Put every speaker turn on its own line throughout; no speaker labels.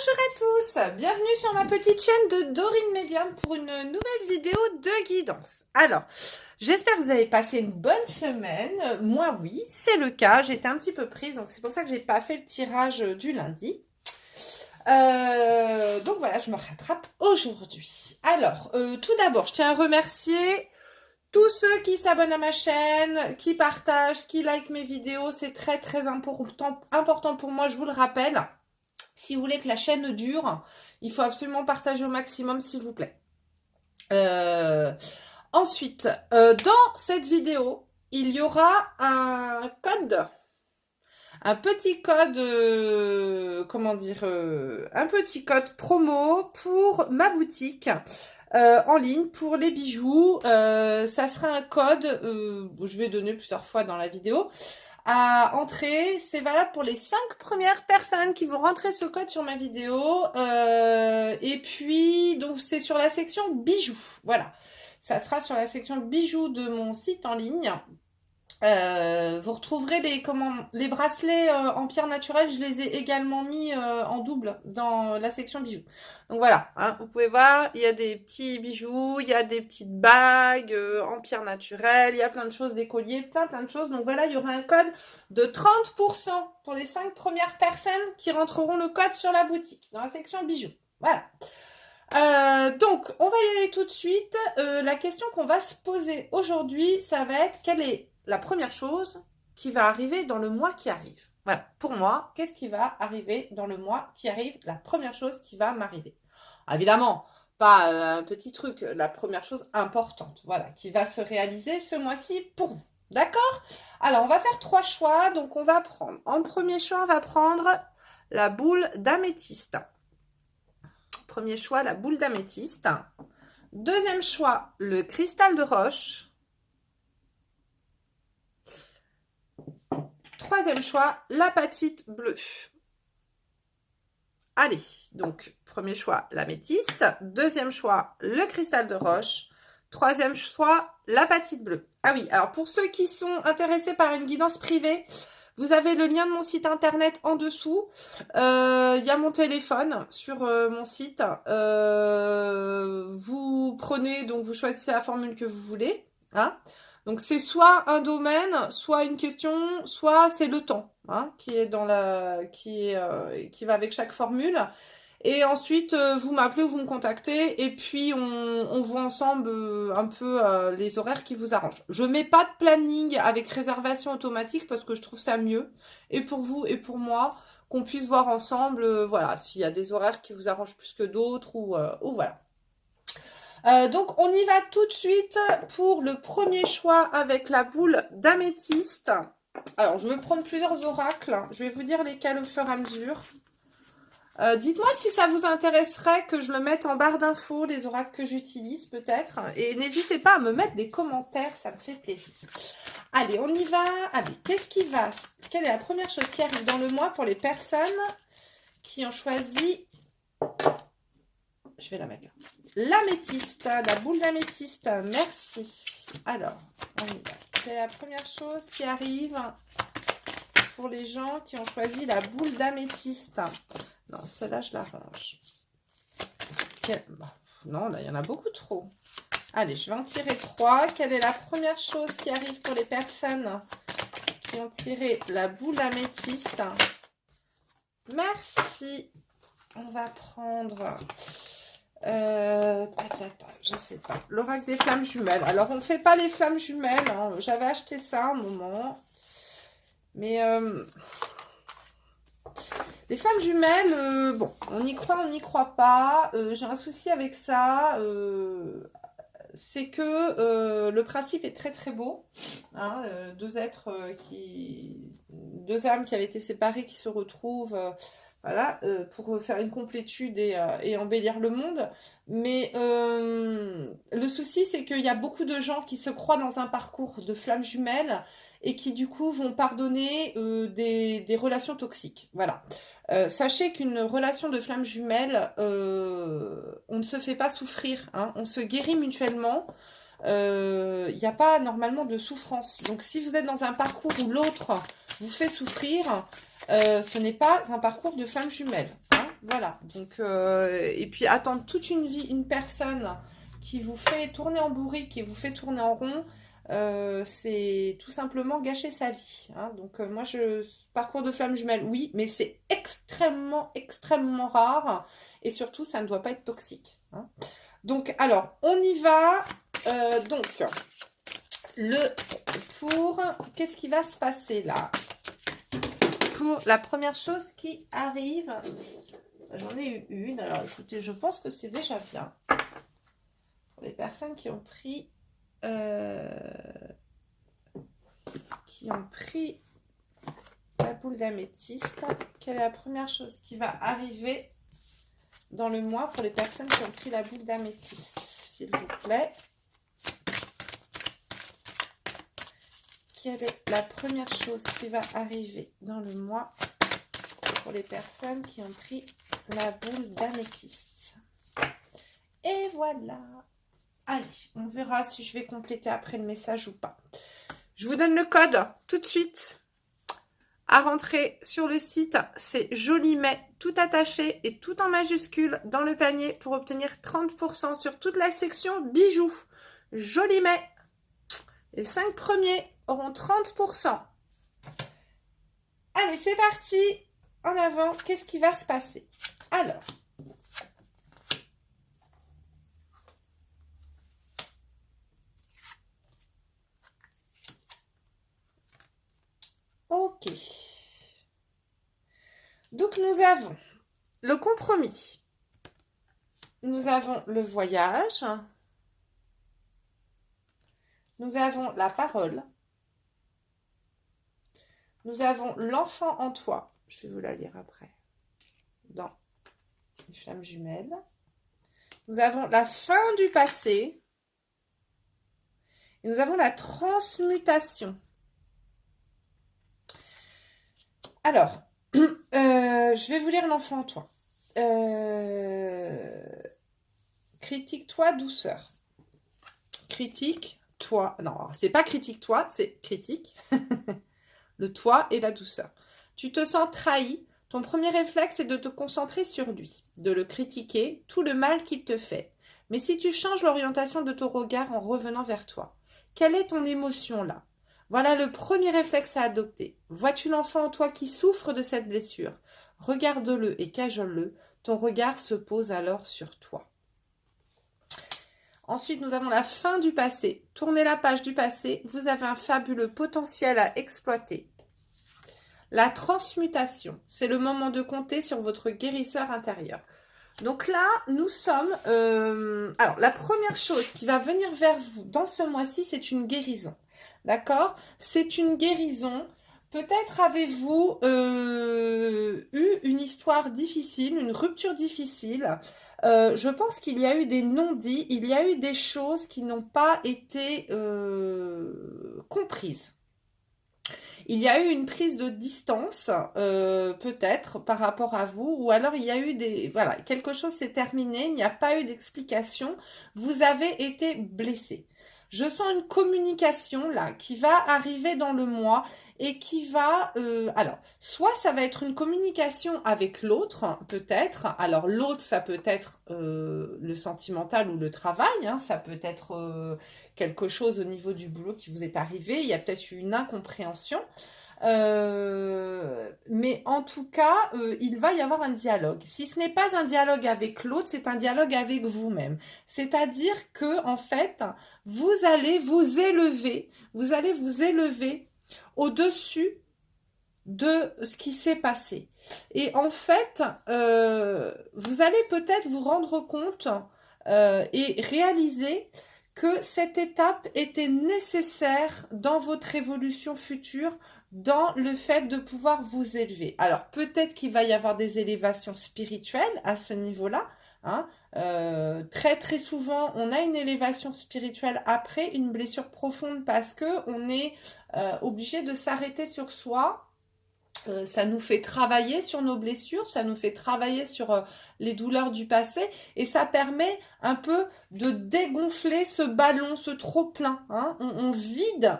Bonjour à tous, bienvenue sur ma petite chaîne de Dorine Medium pour une nouvelle vidéo de guidance. Alors, j'espère que vous avez passé une bonne semaine. Moi, oui, c'est le cas. J'étais un petit peu prise, donc c'est pour ça que j'ai pas fait le tirage du lundi. Donc voilà, je me rattrape aujourd'hui. Alors, tout d'abord, je tiens à remercier tous ceux qui s'abonnent à ma chaîne, qui partagent, qui like mes vidéos. C'est très très important pour moi, je vous le rappelle. Si vous voulez que la chaîne dure, il faut absolument partager au maximum, s'il vous plaît. Ensuite, dans cette vidéo, il y aura un code, un petit code, un petit code promo pour ma boutique en ligne pour les bijoux. Ça sera un code, je vais donner plusieurs fois dans la vidéo, à entrer. C'est valable pour les 5 premières personnes qui vont rentrer ce code sur ma vidéo. Et puis, donc c'est sur la section bijoux. Voilà. Ça sera sur la section bijoux de mon site en ligne. Vous retrouverez les bracelets en pierre naturelle. Je les ai également mis en double dans la section bijoux. Donc voilà, hein, vous pouvez voir, il y a des petits bijoux, il y a des petites bagues en pierre naturelle, il y a plein de choses, des colliers, plein de choses. Donc voilà, il y aura un code de 30% pour les 5 premières personnes qui rentreront le code sur la boutique, dans la section bijoux. Voilà. Donc, on va y aller tout de suite. La question qu'on va se poser aujourd'hui, ça va être quelle est la première chose qui va arriver dans le mois qui arrive. Voilà, pour moi, qu'est-ce qui va arriver dans le mois qui arrive? La première chose qui va m'arriver. Évidemment, pas un petit truc, la première chose importante, voilà, qui va se réaliser ce mois-ci pour vous. D'accord? Alors, on va faire 3 choix. Donc, on va prendre, en premier choix, on va prendre la boule d'améthyste. Premier choix, la boule d'améthyste. Deuxième choix, le cristal de roche. Troisième choix, l'apatite bleue. Allez, donc premier choix, l'améthyste. Deuxième choix, le cristal de roche. Troisième choix, l'apatite bleue. Ah oui, alors pour ceux qui sont intéressés par une guidance privée, vous avez le lien de mon site internet en dessous. Il y a mon téléphone sur mon site. Vous prenez, donc vous choisissez la formule que vous voulez. Hein. Donc c'est soit un domaine, soit une question, soit c'est le temps hein, qui est dans qui va avec chaque formule. Et ensuite, vous m'appelez ou vous me contactez et puis on voit ensemble un peu les horaires qui vous arrangent. Je mets pas de planning avec réservation automatique parce que je trouve ça mieux, et pour vous et pour moi, qu'on puisse voir ensemble, voilà, s'il y a des horaires qui vous arrangent plus que d'autres ou voilà. Donc, on y va tout de suite pour le premier choix avec la boule d'améthyste. Alors, je vais prendre plusieurs oracles. Je vais vous dire lesquels au fur et à mesure. Dites-moi si ça vous intéresserait que je le mette en barre d'infos, les oracles que j'utilise peut-être. Et n'hésitez pas à me mettre des commentaires, ça me fait plaisir. Allez, on y va. Allez, quelle est la première chose qui arrive dans le mois pour les personnes qui ont choisi... Je vais la mettre là. L'améthyste, la boule d'améthyste, merci. Alors, on y va. C'est la première chose qui arrive pour les gens qui ont choisi la boule d'améthyste. Non, celle-là, je la range. Non, là, il y en a beaucoup trop. Allez, je vais en tirer 3. Quelle est la première chose qui arrive pour les personnes qui ont tiré la boule d'améthyste? Merci. On va prendre... je sais pas. L'oracle des flammes jumelles. Alors, on ne fait pas les flammes jumelles. Hein. J'avais acheté ça un moment. Mais... les flammes jumelles, bon, on y croit, on n'y croit pas. J'ai un souci avec ça. C'est que le principe est très très beau. Hein, deux âmes qui avaient été séparées, qui se retrouvent, voilà, pour faire une complétude et embellir le monde. Mais le souci, c'est qu'il y a beaucoup de gens qui se croient dans un parcours de flammes jumelles et qui du coup vont pardonner des relations toxiques. Voilà. Sachez qu'une relation de flamme jumelle, on ne se fait pas souffrir, hein, on se guérit mutuellement. Il n'y a pas normalement de souffrance. Donc si vous êtes dans un parcours où l'autre vous fait souffrir, ce n'est pas un parcours de flamme jumelle. Hein. Voilà. Donc, et puis attendre toute une vie, une personne qui vous fait tourner en bourrique, qui vous fait tourner en rond, c'est tout simplement gâcher sa vie. Hein. Donc moi, parcours de flamme jumelle, oui, mais c'est extrêmement, extrêmement rare. Et surtout, ça ne doit pas être toxique. Hein. Donc, alors, on y va. Donc, qu'est-ce qui va se passer là? Pour la première chose qui arrive, j'en ai eu une. Alors, écoutez, je pense que c'est déjà bien. Pour les personnes qui ont pris la boule d'améthyste, quelle est la première chose qui va arriver dans le mois pour les personnes qui ont pris la boule d'améthyste, s'il vous plaît? Quelle est la première chose qui va arriver dans le mois pour les personnes qui ont pris la boule d'améthyste? Et voilà. Allez, on verra si je vais compléter après le message ou pas. Je vous donne le code tout de suite. À rentrer sur le site, c'est Jolimet, tout attaché et tout en majuscule dans le panier pour obtenir 30% sur toute la section bijoux. Jolimet. Les 5 premiers auront 30%. Allez, c'est parti. En avant, qu'est-ce qui va se passer? Alors, ok. Donc, nous avons le compromis. Nous avons le voyage. Nous avons la parole. Nous avons l'enfant en toi. Je vais vous la lire après. Dans les flammes jumelles. Nous avons la fin du passé. Et nous avons la transmutation. Alors, je vais vous lire l'enfant en toi. Critique-toi, douceur. Critique-toi. Non, c'est pas critique-toi, c'est critique. Le toi et la douceur. Tu te sens trahi. Ton premier réflexe est de te concentrer sur lui, de le critiquer, tout le mal qu'il te fait. Mais si tu changes l'orientation de ton regard en revenant vers toi, quelle est ton émotion là? Voilà le premier réflexe à adopter. Vois-tu l'enfant en toi qui souffre de cette blessure? Regarde-le et cajole-le. Ton regard se pose alors sur toi. Ensuite, nous avons la fin du passé. Tournez la page du passé. Vous avez un fabuleux potentiel à exploiter. La transmutation, c'est le moment de compter sur votre guérisseur intérieur. Donc là, nous sommes... alors, la première chose qui va venir vers vous dans ce mois-ci, c'est une guérison. D'accord? C'est une guérison. Peut-être avez-vous eu une histoire difficile, une rupture difficile. Je pense qu'il y a eu des non-dits, il y a eu des choses qui n'ont pas été comprises. Il y a eu une prise de distance, peut-être, par rapport à vous, ou alors il y a eu des... Voilà, quelque chose s'est terminé, il n'y a pas eu d'explication, vous avez été blessé. Je sens une communication, là, qui va arriver dans le mois et qui va... alors, soit ça va être une communication avec l'autre, peut-être. Alors, l'autre, ça peut être le sentimental ou le travail, hein, ça peut être... quelque chose au niveau du boulot qui vous est arrivé, il y a peut-être eu une incompréhension, mais en tout cas, il va y avoir un dialogue. Si ce n'est pas un dialogue avec l'autre, c'est un dialogue avec vous-même. C'est-à-dire que, en fait, vous allez vous élever au-dessus de ce qui s'est passé. Et en fait, vous allez peut-être vous rendre compte et réaliser que cette étape était nécessaire dans votre évolution future, dans le fait de pouvoir vous élever. Alors, peut-être qu'il va y avoir des élévations spirituelles à ce niveau-là. Hein. Très très souvent, on a une élévation spirituelle après une blessure profonde parce qu'on est obligé de s'arrêter sur soi Ça nous fait travailler sur nos blessures, ça nous fait travailler sur les douleurs du passé et ça permet un peu de dégonfler ce ballon, ce trop-plein. Hein. On vide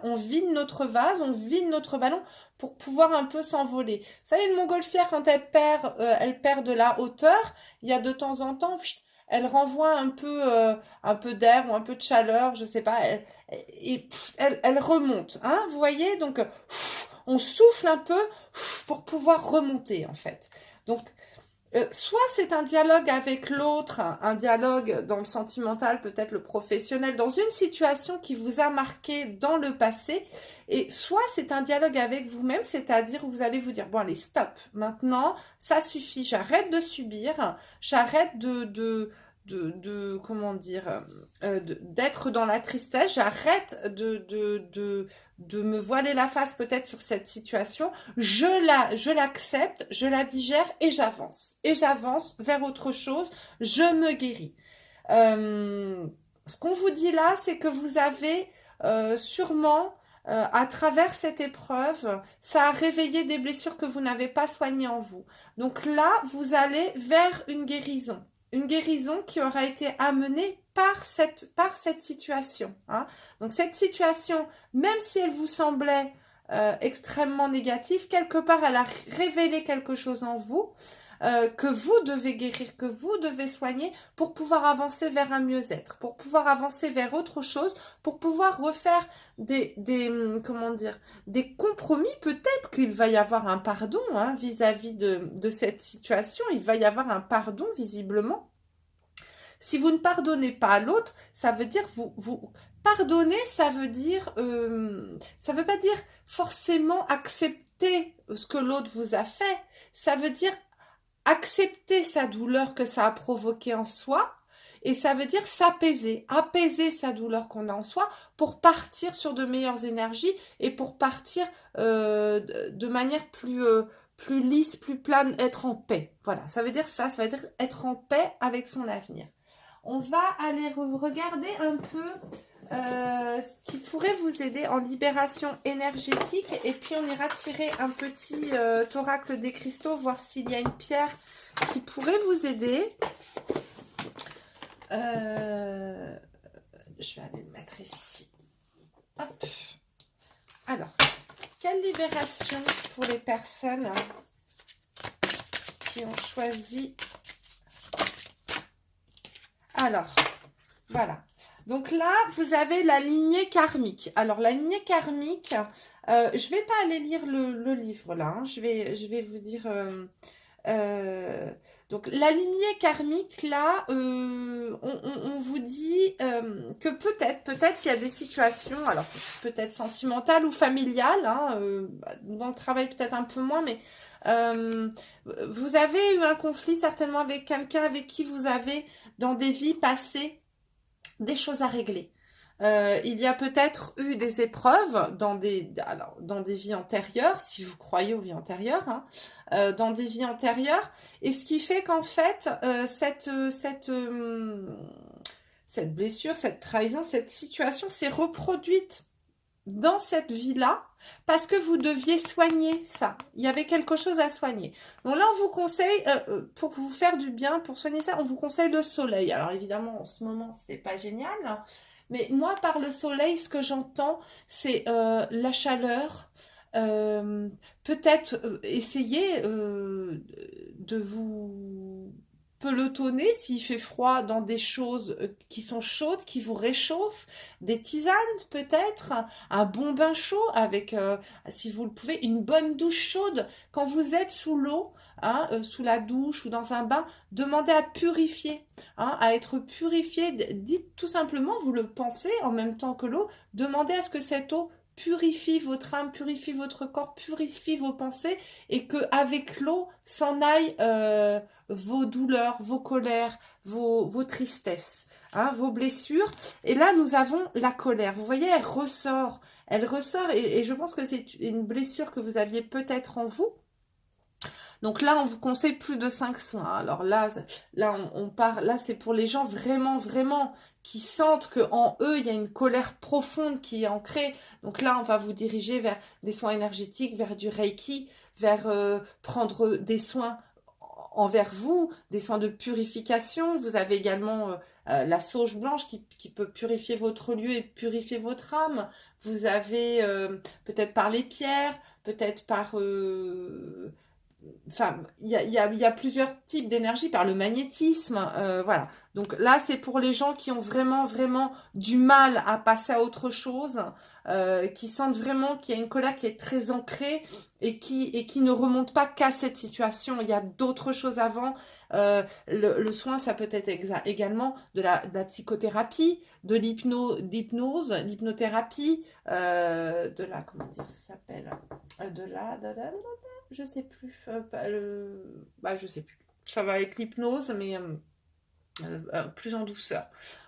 notre vase, on vide notre ballon pour pouvoir un peu s'envoler. Vous savez, une montgolfière, quand elle perd de la hauteur, il y a de temps en temps, elle renvoie un peu d'air ou un peu de chaleur, je sais pas, elle remonte. Hein, vous voyez, donc on souffle un peu pour pouvoir remonter en fait. Donc, soit c'est un dialogue avec l'autre, un dialogue dans le sentimental, peut-être le professionnel, dans une situation qui vous a marqué dans le passé, et soit c'est un dialogue avec vous-même, c'est-à-dire où vous allez vous dire, bon allez, stop, maintenant, ça suffit, j'arrête de subir, j'arrête comment dire, d'être dans la tristesse, j'arrête de me voiler la face peut-être sur cette situation, je l'accepte, je la digère et j'avance vers autre chose, je me guéris. Ce qu'on vous dit là, c'est que vous avez sûrement à travers cette épreuve, ça a réveillé des blessures que vous n'avez pas soignées en vous. Donc là, vous allez vers une guérison. Une guérison qui aura été amenée par cette situation. Hein. Donc cette situation, même si elle vous semblait extrêmement négative, quelque part elle a révélé quelque chose en vous que vous devez guérir, que vous devez soigner pour pouvoir avancer vers un mieux-être, pour pouvoir avancer vers autre chose, pour pouvoir refaire des compromis. Peut-être qu'il va y avoir un pardon hein, vis-à-vis de cette situation, il va y avoir un pardon visiblement. Si vous ne pardonnez pas à l'autre, ça veut dire vous pardonner, ça veut pas dire forcément accepter ce que l'autre vous a fait. Ça veut dire accepter sa douleur que ça a provoquée en soi. Et ça veut dire apaiser sa douleur qu'on a en soi pour partir sur de meilleures énergies et pour partir de manière plus lisse, plus plane, être en paix. Voilà, ça veut dire ça veut dire être en paix avec son avenir. On va aller regarder un peu ce qui pourrait vous aider en libération énergétique et puis on ira tirer un petit oracle des cristaux, voir s'il y a une pierre qui pourrait vous aider. Je vais aller le mettre ici. Hop. Alors, quelle libération pour les personnes qui ont choisi. Alors, voilà. Donc là, vous avez la lignée karmique. Alors, la lignée karmique, je vais pas aller lire le livre là. Hein. Je vais vous dire... donc, la lignée karmique, là, on vous dit que peut-être il y a des situations, alors peut-être sentimentales ou familiales, hein, dans le travail peut-être un peu moins, mais vous avez eu un conflit certainement avec quelqu'un avec qui vous avez, dans des vies passées, des choses à régler. Il y a peut-être eu des épreuves dans des vies antérieures, si vous croyez aux vies antérieures, hein, dans des vies antérieures, et ce qui fait qu'en fait, cette blessure, cette trahison, cette situation s'est reproduite dans cette vie-là, parce que vous deviez soigner ça. Il y avait quelque chose à soigner. Donc là, on vous conseille, pour vous faire du bien, pour soigner ça, on vous conseille le soleil. Alors évidemment, en ce moment, c'est pas génial, hein, mais moi, par le soleil, ce que j'entends, c'est la chaleur. Peut-être essayer de vous pelotonner s'il fait froid dans des choses qui sont chaudes, qui vous réchauffent, des tisanes peut-être, un bon bain chaud avec, si vous le pouvez, une bonne douche chaude. Quand vous êtes sous l'eau, hein, sous la douche ou dans un bain, demandez à purifier, hein, à être purifié. Dites tout simplement, vous le pensez en même temps que l'eau, demandez à ce que cette eau purifie votre âme, purifie votre corps, purifie vos pensées et que avec l'eau s'en aillent vos douleurs, vos colères, vos tristesses, hein, vos blessures. Et là, nous avons la colère. Vous voyez, elle ressort et je pense que c'est une blessure que vous aviez peut-être en vous. Donc là, on vous conseille plus de 5 soins. Alors là on part. Là, c'est pour les gens vraiment, vraiment qui sentent qu'en eux, il y a une colère profonde qui est ancrée. Donc là, on va vous diriger vers des soins énergétiques, vers du Reiki, vers prendre des soins envers vous, des soins de purification. Vous avez également la sauge blanche qui peut purifier votre lieu et purifier votre âme. Vous avez peut-être par les pierres, peut-être par... Enfin, il y a plusieurs types d'énergie par le magnétisme, voilà. Donc là, c'est pour les gens qui ont vraiment, vraiment du mal à passer à autre chose, qui sentent vraiment qu'il y a une colère qui est très ancrée et qui ne remonte pas qu'à cette situation. Il y a d'autres choses avant. Le soin, ça peut être également de la psychothérapie, de l'hypnose, l'hypnothérapie, de la, comment dire, ça s'appelle, je sais plus, je sais plus. Ça va avec l'hypnose, mais plus en douceur.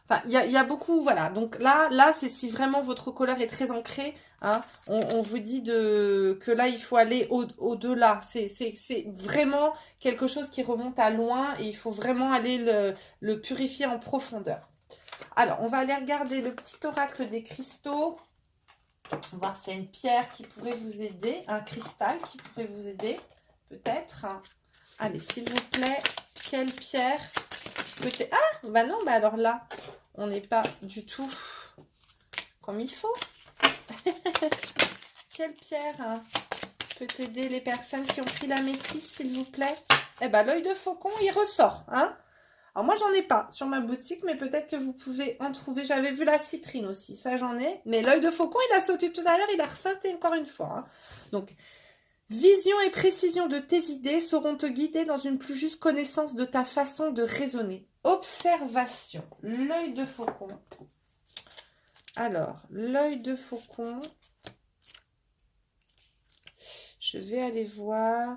Enfin, il y a beaucoup, voilà. Donc là, c'est si vraiment votre colère est très ancrée, hein, on vous dit que là, il faut aller au-delà. C'est vraiment quelque chose qui remonte à loin et il faut vraiment aller le purifier en profondeur. Alors, on va aller regarder le petit oracle des cristaux. Voir s'il y a une pierre qui pourrait vous aider, un cristal qui pourrait vous aider, peut-être. Allez, s'il vous plaît, quelle pierre peut-être... Ah, bah non, bah alors là, on n'est pas du tout comme il faut. Quelle pierre peut aider les personnes qui ont pris la métisse, s'il vous plaît? Eh ben, l'œil de faucon, il ressort, hein. Alors moi, j'en ai pas sur ma boutique, mais peut-être que vous pouvez en trouver. J'avais vu la citrine aussi, ça j'en ai. Mais l'œil de faucon, il a sauté tout à l'heure, il a ressauté encore une fois. Hein. Donc, vision et précision de tes idées sauront te guider dans une plus juste connaissance de ta façon de raisonner. Observation, l'œil de faucon. Alors, l'œil de faucon, je vais aller voir.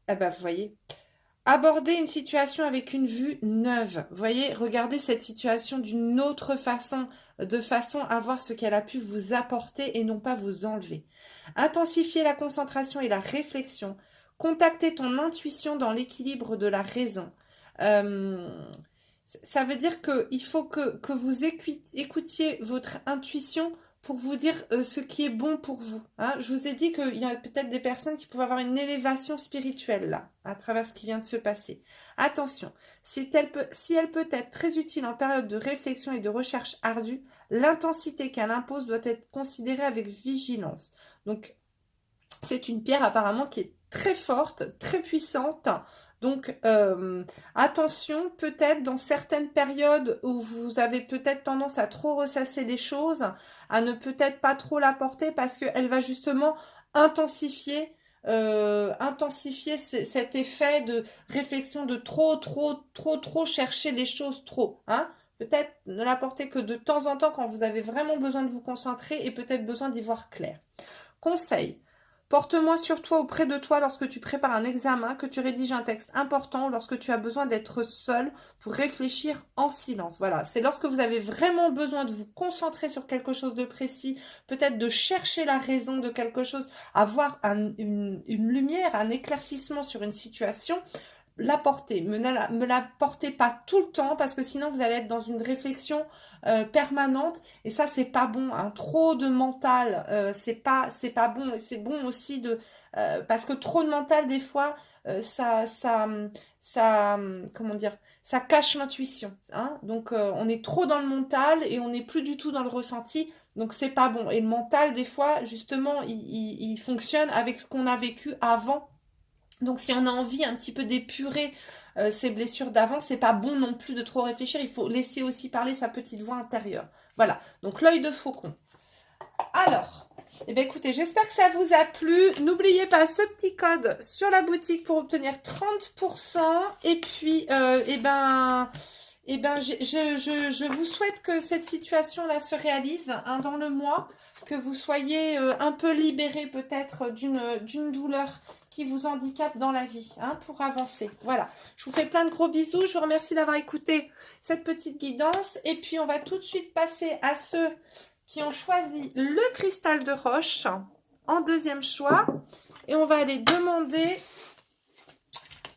Ah bah, vous voyez... Aborder une situation avec une vue neuve. Vous voyez, regardez cette situation d'une autre façon, de façon à voir ce qu'elle a pu vous apporter et non pas vous enlever. Intensifier la concentration et la réflexion. Contacter ton intuition dans l'équilibre de la raison. Ça veut dire qu'il faut que vous écoutiez votre intuition pour vous dire ce qui est bon pour vous. Hein. Je vous ai dit qu'il y a peut-être des personnes qui pouvaient avoir une élévation spirituelle là, à travers ce qui vient de se passer. Attention, si elle peut être très utile en période de réflexion et de recherche ardue, l'intensité qu'elle impose doit être considérée avec vigilance. Donc, c'est une pierre apparemment qui est très forte, très puissante. Donc, attention, peut-être dans certaines périodes où vous avez peut-être tendance à trop ressasser les choses, à ne peut-être pas trop la porter parce qu'elle va justement intensifier cet effet de réflexion de trop chercher les choses trop. Hein. Peut-être ne la porter que de temps en temps quand vous avez vraiment besoin de vous concentrer et peut-être besoin d'y voir clair. Conseil. Porte-moi sur toi auprès de toi lorsque tu prépares un examen, que tu rédiges un texte important, lorsque tu as besoin d'être seul pour réfléchir en silence. Voilà, c'est lorsque vous avez vraiment besoin de vous concentrer sur quelque chose de précis, peut-être de chercher la raison de quelque chose, avoir une lumière, un éclaircissement sur une situation. La porter, me la portez pas tout le temps parce que sinon vous allez être dans une réflexion permanente et ça c'est pas bon, hein. Trop de mental c'est pas bon et c'est bon aussi de parce que trop de mental des fois ça comment dire, ça cache l'intuition, hein. Donc on est trop dans le mental et on n'est plus du tout dans le ressenti, donc c'est pas bon. Et le mental des fois justement il fonctionne avec ce qu'on a vécu avant. Donc si on a envie un petit peu d'épurer ces blessures d'avant, c'est pas bon non plus de trop réfléchir, il faut laisser aussi parler sa petite voix intérieure. Voilà, donc l'œil de faucon. Alors, eh bien écoutez, j'espère que ça vous a plu. N'oubliez pas ce petit code sur la boutique pour obtenir 30%. Et puis, je vous souhaite que cette situation-là se réalise dans le mois, que vous soyez un peu libérés peut-être d'une douleur qui vous handicape dans la vie, hein, pour avancer. Voilà, je vous fais plein de gros bisous. Je vous remercie d'avoir écouté cette petite guidance. Et puis, on va tout de suite passer à ceux qui ont choisi le cristal de roche en deuxième choix. Et on va aller demander...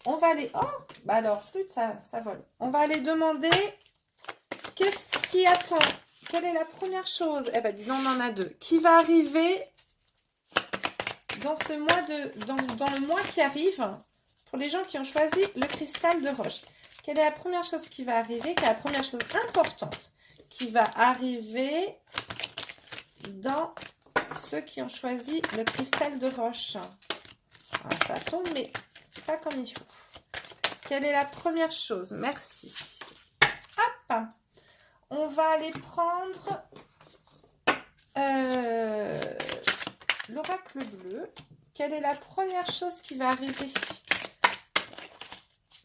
Oh, bah alors, flûte, ça vole. On va aller demander qu'est-ce qui attend. Quelle est la première chose? Eh ben, dis donc, on en a deux. Qui va arriver dans ce mois dans le mois qui arrive, pour les gens qui ont choisi le cristal de roche, quelle est la première chose qui va arriver? Quelle est la première chose importante qui va arriver dans ceux qui ont choisi le cristal de roche? Alors, ça tombe, mais pas comme il faut. Quelle est la première chose? Merci. Hop! On va aller prendre l'oracle bleu. Quelle est la première chose qui va arriver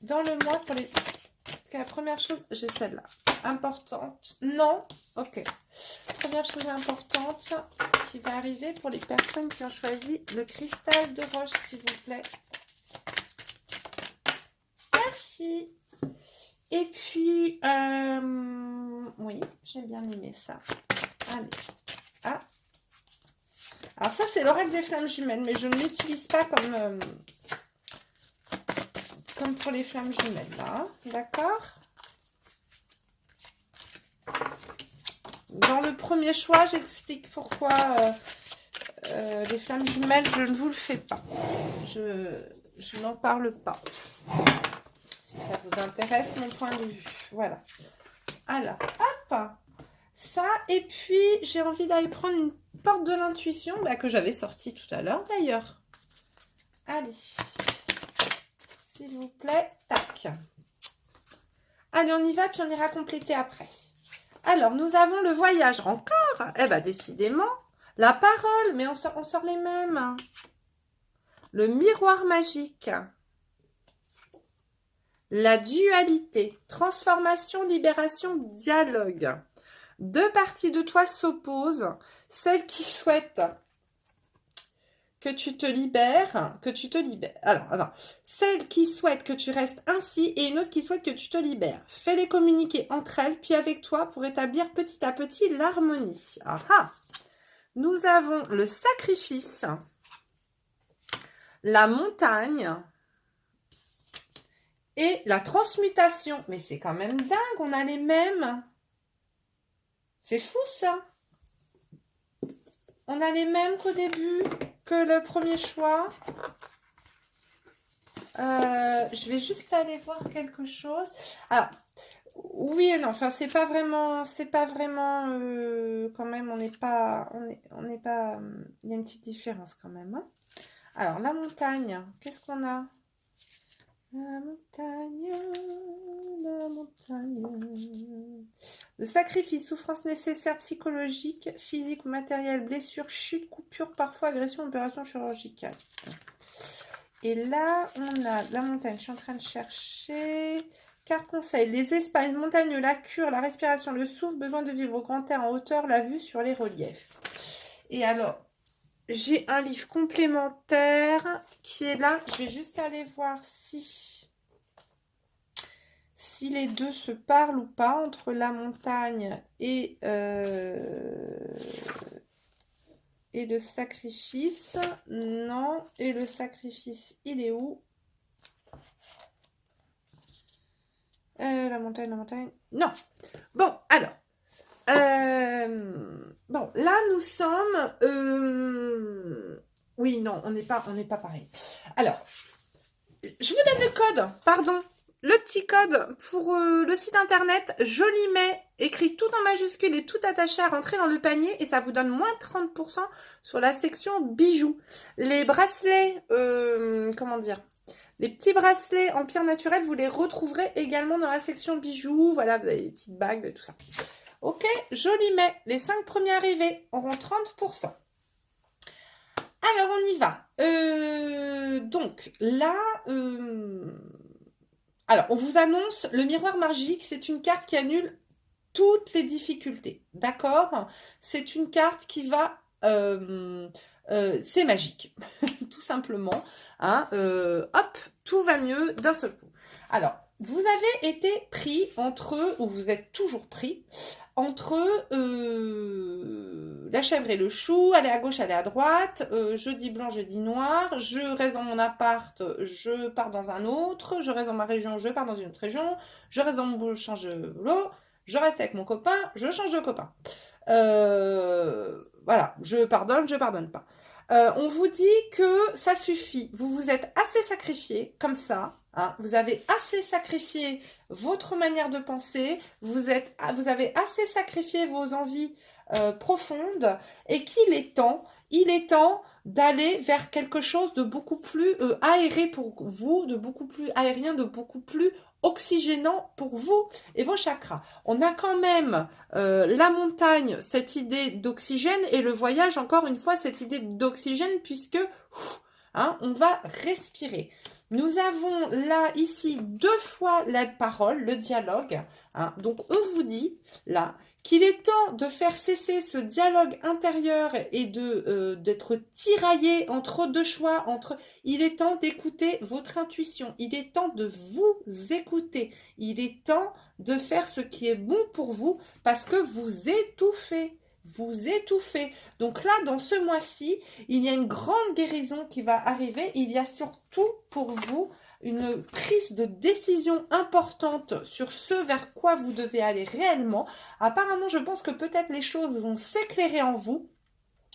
dans le mois pour les... Parce que la première chose, j'ai celle-là. Importante. Non. Ok. Première chose importante qui va arriver pour les personnes qui ont choisi le cristal de roche, s'il vous plaît. Merci. Et puis, oui, j'ai bien aimé ça. Allez. Ah. Alors ça, c'est l'oracle des flammes jumelles, mais je ne l'utilise pas comme pour les flammes jumelles, là. D'accord? Dans le premier choix, j'explique pourquoi les flammes jumelles, je ne vous le fais pas. Je n'en parle pas. Si ça vous intéresse, mon point de vue. Voilà. Alors, hop! Ça, et puis, j'ai envie d'aller prendre une porte de l'intuition que j'avais sortie tout à l'heure, d'ailleurs. Allez. S'il vous plaît. Tac. Allez, on y va, puis on ira compléter après. Alors, nous avons le voyage encore. Eh bien, décidément. La parole, mais on sort les mêmes. Le miroir magique. La dualité. Transformation, libération, dialogue. Deux parties de toi s'opposent. Celle qui souhaite que tu te libères, Alors, celle qui souhaite que tu restes ainsi et une autre qui souhaite que tu te libères. Fais-les communiquer entre elles, puis avec toi pour établir petit à petit l'harmonie. Ah ah. Nous avons le sacrifice, la montagne et la transmutation. Mais c'est quand même dingue, on a les mêmes. C'est fou ça. On a les mêmes qu'au début, que le premier choix. Je vais juste aller voir quelque chose. Alors, oui et non. Enfin, c'est pas vraiment quand même. On n'est pas. Il y a une petite différence quand même. Hein. Alors, la montagne. Qu'est-ce qu'on a? La montagne. Le sacrifice, souffrance nécessaire psychologique, physique ou matérielle, blessure, chute, coupure, parfois agression, opération chirurgicale. Et là, on a la montagne. Je suis en train de chercher. Carte conseil. Les espaces montagneux, la cure, la respiration, le souffle, besoin de vivre au grand air en hauteur, la vue sur les reliefs. Et alors, j'ai un livre complémentaire qui est là. Je vais juste aller voir si les deux se parlent ou pas entre la montagne et le sacrifice. Non. Et le sacrifice, il est où? La montagne. Non. Bon, alors. Bon, là, nous sommes... Oui, non, on n'est pas pareil. Alors, je vous donne le code, pardon. Le petit code pour le site internet, Jolimet, écrit tout en majuscule et tout attaché à rentrer dans le panier et ça vous donne moins 30% sur la section bijoux. Les bracelets, comment dire, les petits bracelets en pierre naturelle, vous les retrouverez également dans la section bijoux. Voilà, vous avez des petites bagues et tout ça. Ok, Jolimet, les 5 premiers arrivés auront 30%. Alors, on y va. Donc, là... Alors, on vous annonce, le miroir magique, c'est une carte qui annule toutes les difficultés. D'accord? C'est une carte qui va... c'est magique, tout simplement. Hein? Hop, tout va mieux d'un seul coup. Alors, vous avez été pris entre, ou vous êtes toujours pris, entre la chèvre et le chou, aller à gauche, aller à droite, jeudi blanc, jeudi noir, je reste dans mon appart, je pars dans un autre, je reste dans ma région, je pars dans une autre région, je reste dans mon boulot, je change de boulot, je reste avec mon copain, je change de copain. Voilà, je pardonne pas. On vous dit que ça suffit. Vous vous êtes assez sacrifié comme ça. Hein. Vous avez assez sacrifié votre manière de penser. Vous avez assez sacrifié vos envies profondes. Et il est temps d'aller vers quelque chose de beaucoup plus aéré pour vous, de beaucoup plus aérien, de beaucoup plus oxygénant pour vous et vos chakras. On a quand même la montagne, cette idée d'oxygène, et le voyage, encore une fois, cette idée d'oxygène, puisque hein, on va respirer. Nous avons là, ici, 2 fois la parole, le dialogue. Hein. Donc, on vous dit, là, qu'il est temps de faire cesser ce dialogue intérieur et d'être tiraillé entre 2 choix. Il est temps d'écouter votre intuition. Il est temps de vous écouter. Il est temps de faire ce qui est bon pour vous parce que vous étouffez. Vous étouffez. Donc là, dans ce mois-ci, il y a une grande guérison qui va arriver. Il y a surtout pour vous une prise de décision importante sur ce vers quoi vous devez aller réellement. Apparemment, je pense que peut-être les choses vont s'éclairer en vous.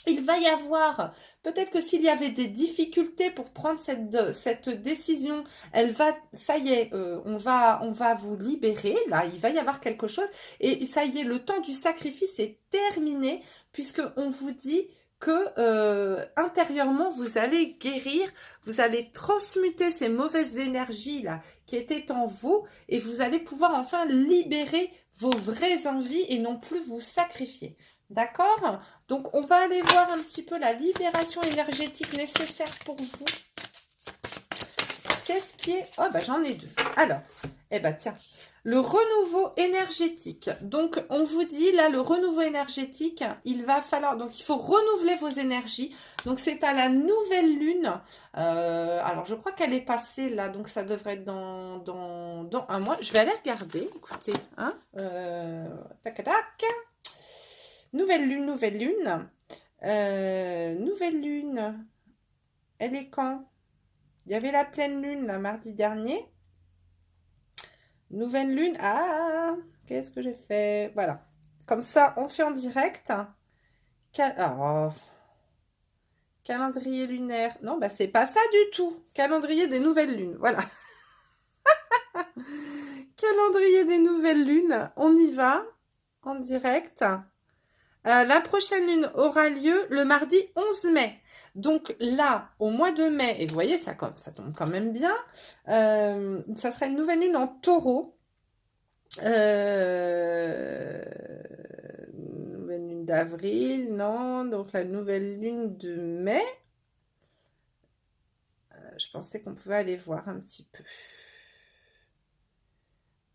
Il va y avoir, peut-être que s'il y avait des difficultés pour prendre cette décision, ça y est, on va vous libérer, là, il va y avoir quelque chose, et ça y est, le temps du sacrifice est terminé, puisqu'on vous dit que intérieurement, vous allez guérir, vous allez transmuter ces mauvaises énergies-là qui étaient en vous, et vous allez pouvoir enfin libérer vos vraies envies et non plus vous sacrifier. D'accord? Donc, on va aller voir un petit peu la libération énergétique nécessaire pour vous. Qu'est-ce qui est... Oh, bah j'en ai 2. Alors, eh ben tiens, le renouveau énergétique. Donc, on vous dit, là, le renouveau énergétique, il va falloir... Donc, il faut renouveler vos énergies. Donc, c'est à la nouvelle lune. Alors, je crois qu'elle est passée, là. Donc, ça devrait être dans un mois. Je vais aller regarder. Écoutez, hein. Tac, tac. Nouvelle lune, nouvelle lune. Nouvelle lune. Elle est quand? Il y avait la pleine lune, là, mardi dernier. Nouvelle lune. Ah, qu'est-ce que j'ai fait? Voilà. Comme ça, on fait en direct. Calendrier lunaire. Non, bah, c'est pas ça du tout. Calendrier des nouvelles lunes. Voilà. Calendrier des nouvelles lunes. On y va. En direct. La prochaine lune aura lieu le mardi 11 mai. Donc là, au mois de mai, et vous voyez, ça tombe quand même bien, ça sera une nouvelle lune en taureau. Nouvelle lune d'avril, non. Donc la nouvelle lune de mai. Je pensais qu'on pouvait aller voir un petit peu.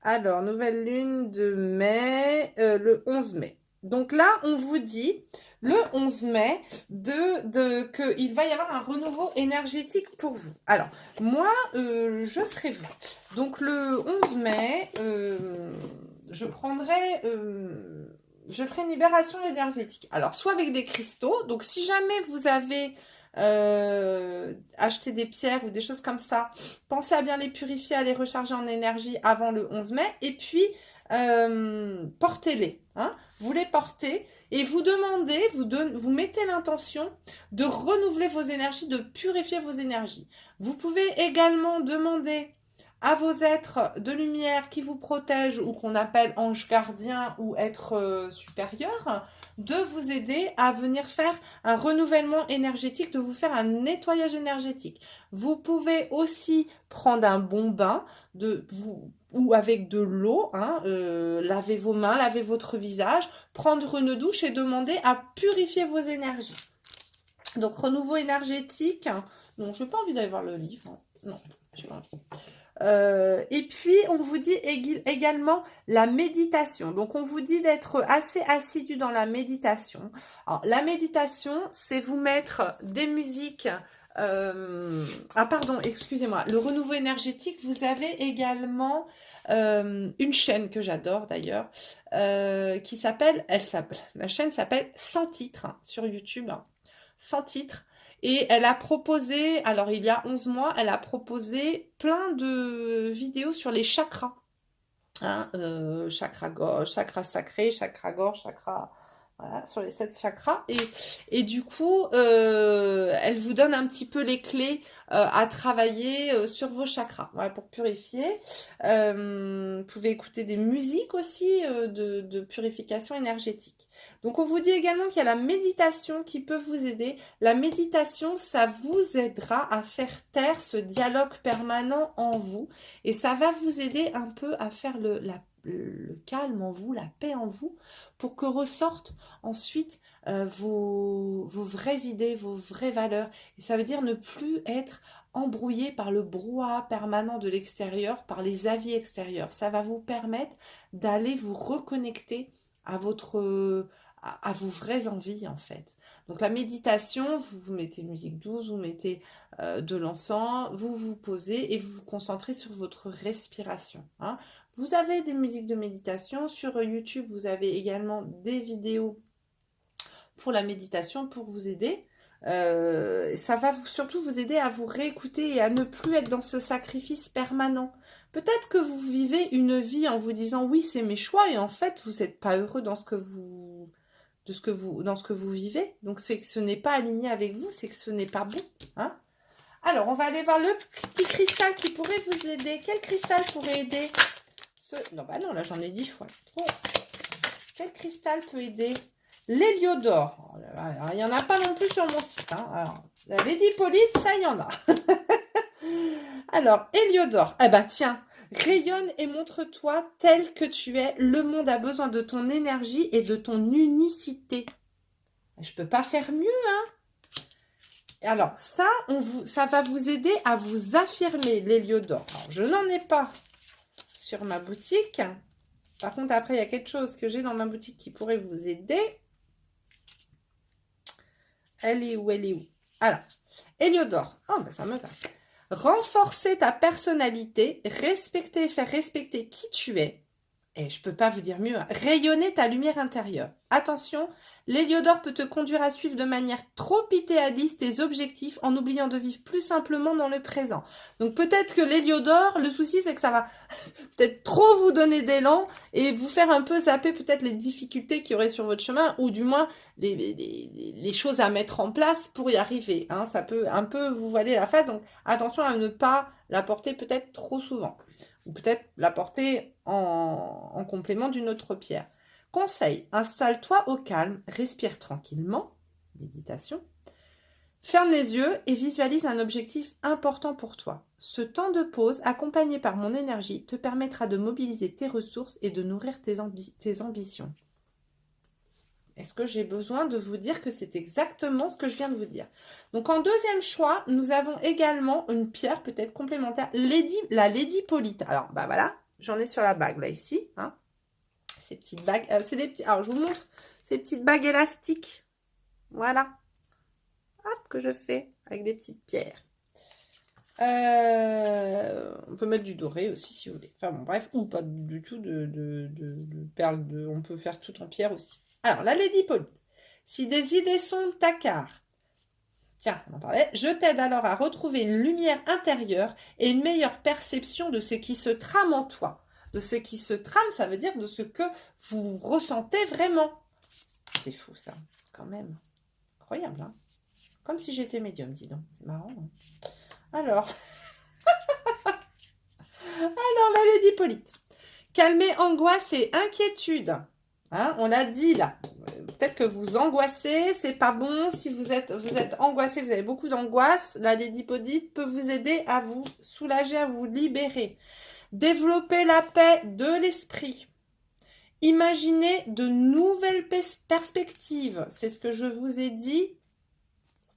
Alors, nouvelle lune de mai, le 11 mai. Donc là, on vous dit, le 11 mai, qu'il va y avoir un renouveau énergétique pour vous. Alors, moi, je serai vous. Donc, le 11 mai, je ferai une libération énergétique. Alors, soit avec des cristaux. Donc, si jamais vous avez acheté des pierres ou des choses comme ça, pensez à bien les purifier, à les recharger en énergie avant le 11 mai. Et puis, portez-les. Hein, vous les portez et vous demandez, vous mettez l'intention de renouveler vos énergies, de purifier vos énergies. Vous pouvez également demander à vos êtres de lumière qui vous protègent ou qu'on appelle anges gardiens ou êtres supérieurs de vous aider à venir faire un renouvellement énergétique, de vous faire un nettoyage énergétique. Vous pouvez aussi prendre un bon bain ou avec de l'eau, hein, lavez vos mains, lavez votre visage, prendre une douche et demander à purifier vos énergies. Donc, renouveau énergétique. Non, je n'ai pas envie d'aller voir le livre. Non, j'ai pas envie. Et puis, on vous dit également la méditation. Donc, on vous dit d'être assez assidu dans la méditation. Alors, la méditation, c'est vous mettre des musiques... pardon, excusez-moi. Le renouveau énergétique, vous avez également une chaîne que j'adore d'ailleurs, qui s'appelle... La chaîne s'appelle Sans titre sur YouTube. Sans titre. Et elle a proposé, alors il y a 11 mois, elle a proposé plein de vidéos sur les chakras. Hein, chakra gauche, chakra sacré, chakra gorge, chakra... Voilà, sur les 7 chakras. Et du coup, elle vous donne un petit peu les clés à travailler sur vos chakras. Voilà, pour purifier. Vous pouvez écouter des musiques aussi de purification énergétique. Donc, on vous dit également qu'il y a la méditation qui peut vous aider. La méditation, ça vous aidera à faire taire ce dialogue permanent en vous. Et ça va vous aider un peu à faire le calme en vous, la paix en vous, pour que ressortent ensuite vos vraies idées, vos vraies valeurs. Et ça veut dire ne plus être embrouillé par le brouhaha permanent de l'extérieur, par les avis extérieurs. Ça va vous permettre d'aller vous reconnecter à vos vraies envies en fait. Donc la méditation, vous mettez une musique douce, vous mettez de l'encens, vous vous posez et vous vous concentrez sur votre respiration. Hein. Vous avez des musiques de méditation. Sur YouTube, vous avez également des vidéos pour la méditation pour vous aider. Ça va surtout vous aider à vous réécouter et à ne plus être dans ce sacrifice permanent. Peut-être que vous vivez une vie en vous disant oui, c'est mes choix et en fait, vous n'êtes pas heureux dans ce que vous vivez. Donc, c'est que ce n'est pas aligné avec vous, c'est que ce n'est pas bon. Hein. Alors, on va aller voir le petit cristal qui pourrait vous aider. Quel cristal pourrait aider Non, bah non, là, j'en ai 10 fois. Oh. Quel cristal peut aider l'héliodore? Alors, il n'y en a pas non plus sur mon site. Hein. Alors, la Lady Hippolyte, ça, il y en a. Alors, héliodore. Eh ben, tiens, rayonne et montre-toi tel que tu es. Le monde a besoin de ton énergie et de ton unicité. Je peux pas faire mieux, hein. Alors, ça va vous aider à vous affirmer, l'héliodore. Alors, je n'en ai pas sur ma boutique. Par contre, après, il y a quelque chose que j'ai dans ma boutique qui pourrait vous aider. Elle est où? Alors, héliodore. Oh, ben ça me va. Renforcer ta personnalité, respecter et faire respecter qui tu es. Et je peux pas vous dire mieux. Hein. Rayonner ta lumière intérieure. Attention, l'héliodore peut te conduire à suivre de manière trop idéaliste tes objectifs en oubliant de vivre plus simplement dans le présent. Donc peut-être que l'héliodore, le souci c'est que ça va peut-être trop vous donner d'élan et vous faire un peu zapper peut-être les difficultés qu'il y aurait sur votre chemin ou du moins les choses à mettre en place pour y arriver. Hein. Ça peut un peu vous voiler la face, donc attention à ne pas la porter peut-être trop souvent. Ou peut-être la porter en complément d'une autre pierre. Conseil, installe-toi au calme, respire tranquillement, méditation, ferme les yeux et visualise un objectif important pour toi. Ce temps de pause, accompagné par mon énergie, te permettra de mobiliser tes ressources et de nourrir tes ambitions. Est-ce que j'ai besoin de vous dire que c'est exactement ce que je viens de vous dire? Donc, en deuxième choix, nous avons également une pierre peut-être complémentaire, la Lady Hippolyte. Alors, bah voilà, j'en ai sur la bague, là, ici. Hein. Ces petites bagues, c'est des petits... Alors, je vous montre ces petites bagues élastiques. Voilà. Hop, que je fais avec des petites pierres. On peut mettre du doré aussi, si vous voulez. Enfin, bon, bref, ou pas du tout de perles. On peut faire tout en pierre aussi. Alors, la Lady Hippolyte, si des idées sont ta carte, tiens, on en parlait, je t'aide alors à retrouver une lumière intérieure et une meilleure perception de ce qui se trame en toi. De ce qui se trame, ça veut dire de ce que vous ressentez vraiment. C'est fou ça, quand même. Incroyable, hein. Comme si j'étais médium, dis donc. C'est marrant. Hein. Alors, la Lady Hippolyte. Calmer angoisse et inquiétude. Hein, on l'a dit là. Peut-être que vous angoissez, c'est pas bon. Si vous êtes angoissé, vous avez beaucoup d'angoisse, la Lady Hippolyte peut vous aider à vous soulager, à vous libérer. Développer la paix de l'esprit. Imaginez de nouvelles perspectives. C'est ce que je vous ai dit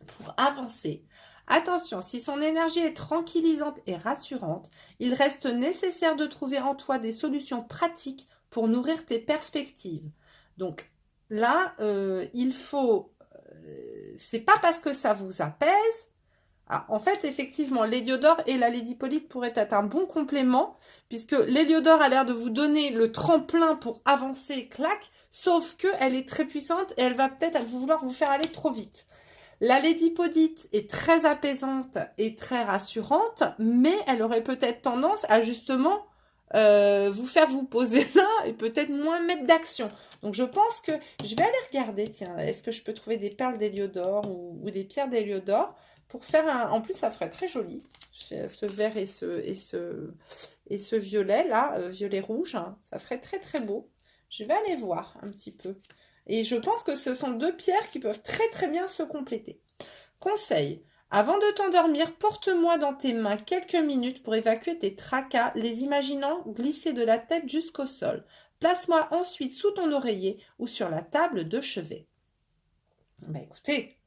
pour avancer. Attention, si son énergie est tranquillisante et rassurante, il reste nécessaire de trouver en toi des solutions pratiques pour nourrir tes perspectives. Donc là, il faut... c'est pas parce que ça vous apaise. Alors, en fait, effectivement, l'héliodore et la Lady Hippolyte pourraient être un bon complément, puisque l'héliodore a l'air de vous donner le tremplin pour avancer, clac, sauf qu'elle est très puissante et elle va peut-être vouloir vous faire aller trop vite. La Lady Hippolyte est très apaisante et très rassurante, mais elle aurait peut-être tendance à justement vous faire vous poser là et peut-être moins mettre d'action. Donc je pense que je vais aller regarder, tiens, est-ce que je peux trouver des perles d'héliodore ou des pierres d'héliodore pour faire un... En plus, ça ferait très joli. Ce vert et ce violet là, violet rouge, hein, ça ferait très très beau. Je vais aller voir un petit peu. Et je pense que ce sont deux pierres qui peuvent très très bien se compléter. Conseil. Avant de t'endormir, porte-moi dans tes mains quelques minutes pour évacuer tes tracas, les imaginant glisser de la tête jusqu'au sol. Place-moi ensuite sous ton oreiller ou sur la table de chevet. Bah écoutez,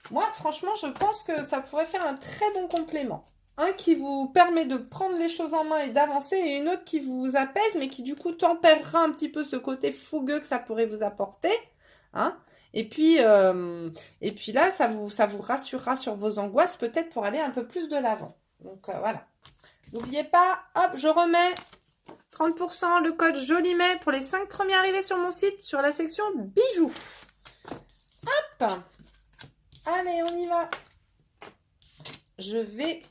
moi franchement je pense que ça pourrait faire un très bon complément. Un qui vous permet de prendre les choses en main et d'avancer et une autre qui vous apaise mais qui du coup tempérera un petit peu ce côté fougueux que ça pourrait vous apporter. Hein? Et puis là, ça vous rassurera sur vos angoisses, peut-être pour aller un peu plus de l'avant. Donc voilà. N'oubliez pas, hop, je remets 30% le code Jolimet pour les 5 premiers arrivés sur mon site, sur la section bijoux. Hop. Allez, on y va. Je vais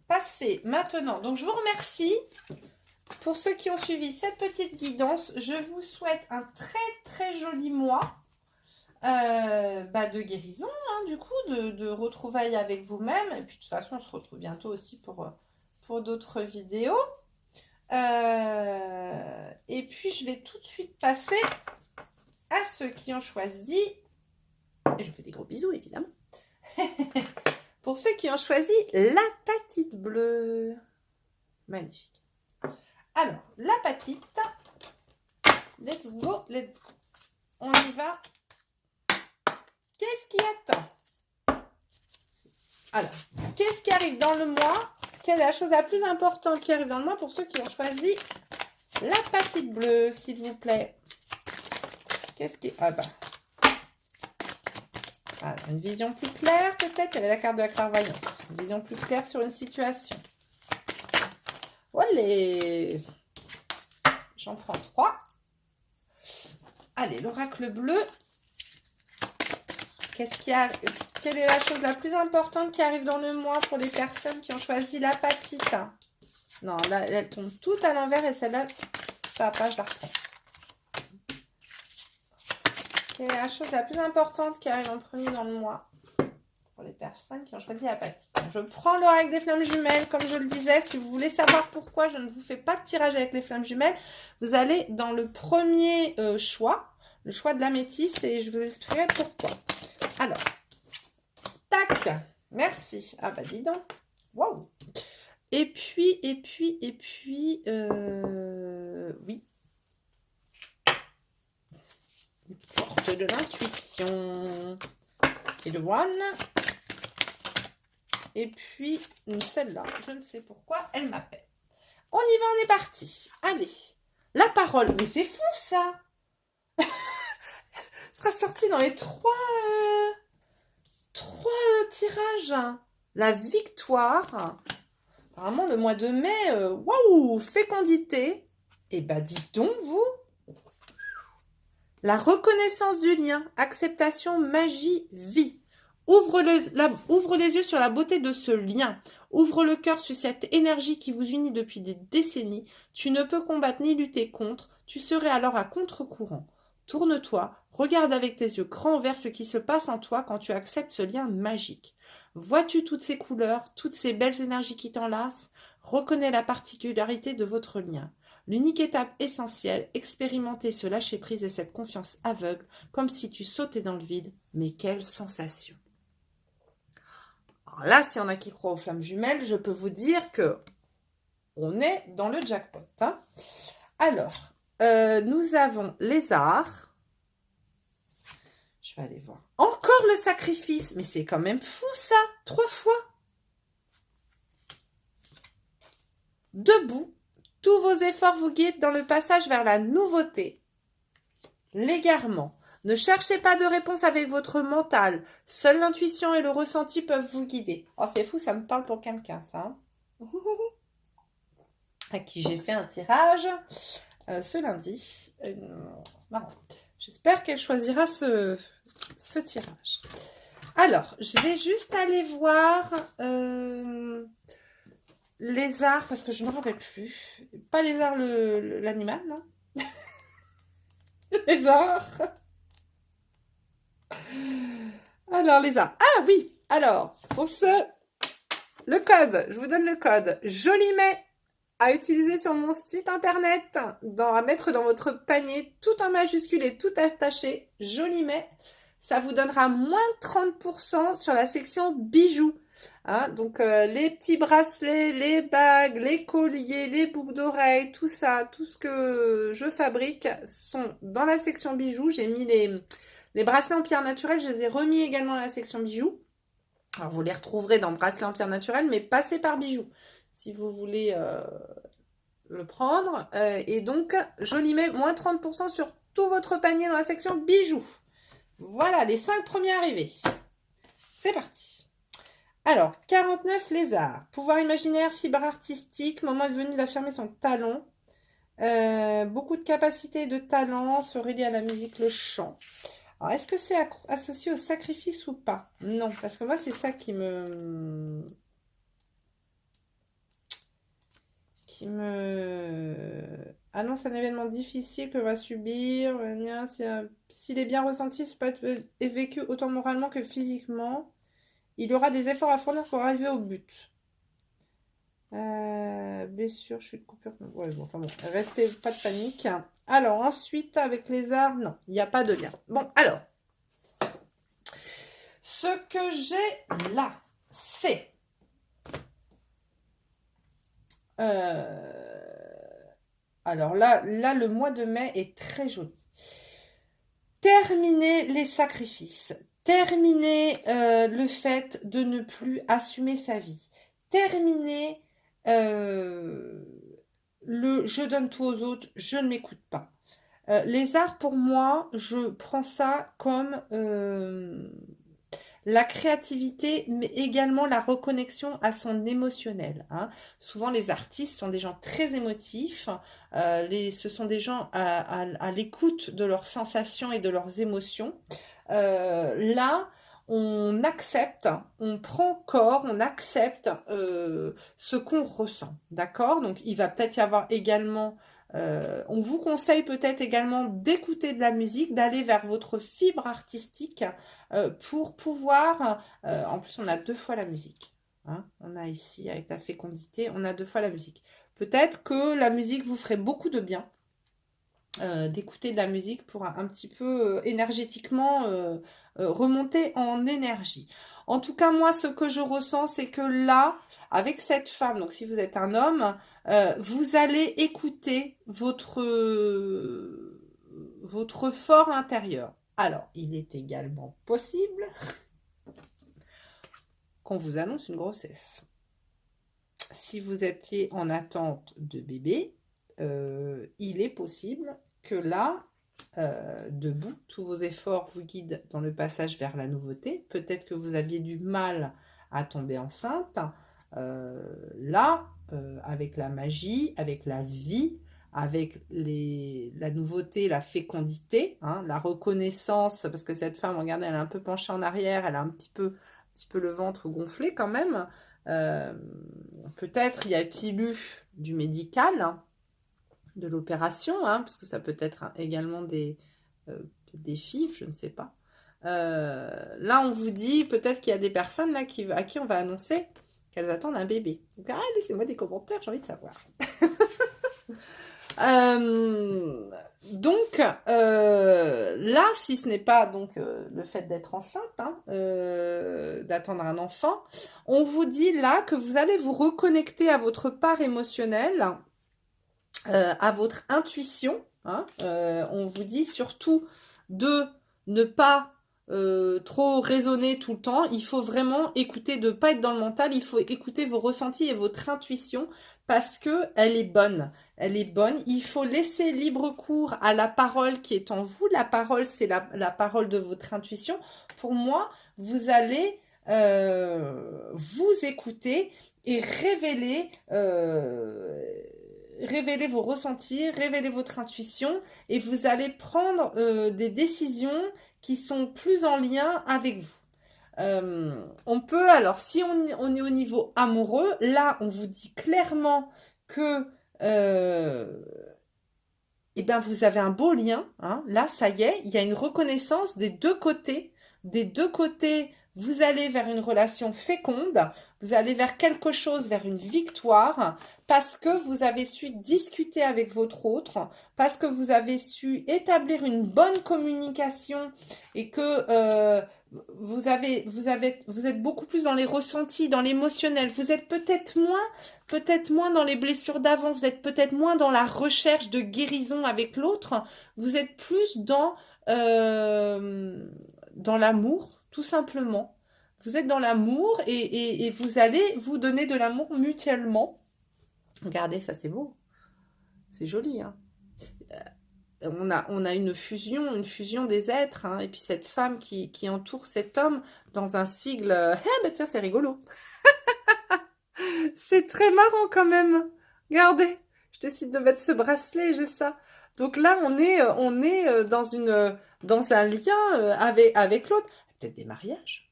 passer maintenant. Donc je vous remercie. Pour ceux qui ont suivi cette petite guidance, je vous souhaite un très très joli mois de guérison, hein, du coup, de retrouvailles avec vous-même. Et puis de toute façon, on se retrouve bientôt aussi pour d'autres vidéos. Et puis, je vais tout de suite passer à ceux qui ont choisi. Et je vous fais des gros bisous, évidemment. Pour ceux qui ont choisi l'apatite bleue. Magnifique. Alors, l'apatite, let's go, let's go. On y va. Qu'est-ce qui attend? Alors, qu'est-ce qui arrive dans le mois? Quelle est la chose la plus importante qui arrive dans le mois pour ceux qui ont choisi l'apatite bleue, s'il vous plaît? Qu'est-ce qui... Ah bah... Alors, une vision plus claire, peut-être. Il y avait la carte de la clairvoyance. Une vision plus claire sur une situation. Allez, j'en prends 3. Allez, l'oracle bleu. Quelle est la chose la plus importante qui arrive dans le mois pour les personnes qui ont choisi l'apatite? Non, là, elle tombe toute à l'envers et celle-là, ça va pas, je la reprends. Quelle est la chose la plus importante qui arrive en premier dans le mois pour les personnes qui ont choisi l'apatite? Je prends l'oracle des flammes jumelles, comme je le disais. Si vous voulez savoir pourquoi je ne vous fais pas de tirage avec les flammes jumelles, vous allez dans le premier choix, le choix de l'améthyste, et je vous expliquerai pourquoi. Alors, tac, merci. Ah bah dis donc, waouh. Et puis, oui. Porte de l'intuition. Et le one. Et puis, celle-là, je ne sais pourquoi, elle m'appelle. On y va, on est parti. Allez, la parole. Mais c'est fou, ça. Sera sorti dans les trois tirages. La victoire. Apparemment, le mois de mai, waouh, fécondité. Et bah, dites donc, vous. La reconnaissance du lien, acceptation, magie, vie. Ouvre les yeux sur la beauté de ce lien. Ouvre le cœur sur cette énergie qui vous unit depuis des décennies. Tu ne peux combattre ni lutter contre. Tu serais alors à contre-courant. Tourne-toi, regarde avec tes yeux grands ouverts ce qui se passe en toi quand tu acceptes ce lien magique. Vois-tu toutes ces couleurs, toutes ces belles énergies qui t'enlacent? Reconnais la particularité de votre lien. L'unique étape essentielle, expérimenter ce lâcher-prise et cette confiance aveugle, comme si tu sautais dans le vide. Mais quelle sensation! Alors là, s'il y en a qui croient aux flammes jumelles, je peux vous dire que on est dans le jackpot. Hein. Alors, nous avons les arts. Je vais aller voir. Encore le sacrifice. Mais c'est quand même fou ça. 3 fois. Debout. Tous vos efforts vous guident dans le passage vers la nouveauté. L'égarement. Ne cherchez pas de réponse avec votre mental. Seule l'intuition et le ressenti peuvent vous guider. Oh, c'est fou, ça me parle pour quelqu'un, ça. À qui j'ai fait un tirage ce lundi. Marrant. J'espère qu'elle choisira ce tirage. Alors, je vais juste aller voir... lézard, parce que je ne me rappelle plus. Pas lézard l'animal, non? Lézard. Alors, lézard. Ah oui, alors, pour ce, le code, je vous donne le code. Jolimet à utiliser sur mon site internet, à mettre dans votre panier, tout en majuscule et tout attaché, Jolimet. Ça vous donnera moins de 30% sur la section bijoux. Hein, donc les petits bracelets, les bagues, les colliers, les boucles d'oreilles, tout ça, tout ce que je fabrique sont dans la section bijoux. J'ai mis les bracelets en pierre naturelle, je les ai remis également dans la section bijoux. Alors vous les retrouverez dans bracelets en pierre naturelle, mais passez par bijoux si vous voulez le prendre. Et donc, Jolimet, moins 30% sur tout votre panier dans la section bijoux. Voilà, les 5 premiers arrivés. C'est parti. Alors, 49 lézards. Pouvoir imaginaire, fibre artistique, moment est venu d'affirmer son talent. Beaucoup de capacité et de talent, se relier à la musique, le chant. Alors, est-ce que c'est associé au sacrifice ou pas? Non, parce que moi, c'est ça qui me... annonce un événement difficile que va subir. S'il est bien ressenti, ça peut être vécu autant moralement que physiquement. Il y aura des efforts à fournir pour arriver au but. Blessure, chute, coupure. Ouais, bon, enfin bon, restez, pas de panique. Alors, ensuite, avec les arts, non, il n'y a pas de lien. Bon, alors, ce que j'ai là, c'est... alors là, le mois de mai est très joli. Terminer les sacrifices. Terminer le fait de ne plus assumer sa vie. Terminer le je donne tout aux autres, je ne m'écoute pas. Les arts, pour moi, je prends ça comme la créativité, mais également la reconnexion à son émotionnel. Hein. Souvent, les artistes sont des gens très émotifs. Ce sont des gens à l'écoute de leurs sensations et de leurs émotions. Là, on accepte, on prend corps, on accepte ce qu'on ressent. D'accord? Donc, il va peut-être y avoir également... on vous conseille peut-être également d'écouter de la musique, d'aller vers votre fibre artistique pour pouvoir... en plus, on a 2 fois la musique. Hein, on a ici, avec la fécondité, on a 2 fois la musique. Peut-être que la musique vous ferait beaucoup de bien. D'écouter de la musique pour un petit peu énergétiquement remonter en énergie. En tout cas, moi, ce que je ressens, c'est que là, avec cette femme, donc si vous êtes un homme, vous allez écouter votre fort intérieur. Alors, il est également possible qu'on vous annonce une grossesse. Si vous étiez en attente de bébé, il est possible que là, debout, tous vos efforts vous guident dans le passage vers la nouveauté. Peut-être que vous aviez du mal à tomber enceinte. Là, avec la magie, avec la vie, avec la nouveauté, la fécondité, hein, la reconnaissance, parce que cette femme, regardez, elle est un peu penchée en arrière, elle a un petit peu le ventre gonflé quand même. Peut-être y a-t-il eu du médical, de l'opération, hein, parce que ça peut être également des FIV, je ne sais pas. Là, on vous dit peut-être qu'il y a des personnes là à qui on va annoncer qu'elles attendent un bébé. Donc, laissez-moi des commentaires, j'ai envie de savoir. Donc, là, si ce n'est pas donc le fait d'être enceinte, hein, d'attendre un enfant, on vous dit là que vous allez vous reconnecter à votre part émotionnelle, à votre intuition. Hein, on vous dit surtout de ne pas trop raisonner tout le temps. Il faut vraiment écouter, de ne pas être dans le mental. Il faut écouter vos ressentis et votre intuition parce que elle est bonne. Elle est bonne. Il faut laisser libre cours à la parole qui est en vous. La parole, c'est la parole de votre intuition. Pour moi, vous allez vous écouter et révéler vos ressentis, révéler votre intuition et vous allez prendre des décisions qui sont plus en lien avec vous. On peut, alors si on est au niveau amoureux, là on vous dit clairement que eh ben, vous avez un beau lien, hein. Là, ça y est, il y a une reconnaissance des deux côtés. Des deux côtés, vous allez vers une relation féconde, vous allez vers quelque chose, vers une victoire, parce que vous avez su discuter avec votre autre, parce que vous avez su établir une bonne communication et que vous êtes beaucoup plus dans les ressentis, dans l'émotionnel. Vous êtes peut-être moins dans les blessures d'avant, vous êtes peut-être moins dans la recherche de guérison avec l'autre, vous êtes plus dans l'amour, tout simplement. Vous êtes dans l'amour et vous allez vous donner de l'amour mutuellement. Regardez, ça c'est beau. C'est joli, hein. On a une fusion des êtres, hein, et puis cette femme qui entoure cet homme dans un sigle. Eh ben tiens, c'est rigolo. C'est très marrant quand même. Regardez, je décide de mettre ce bracelet et j'ai ça. Donc là, on est dans un lien avec l'autre. Peut-être des mariages.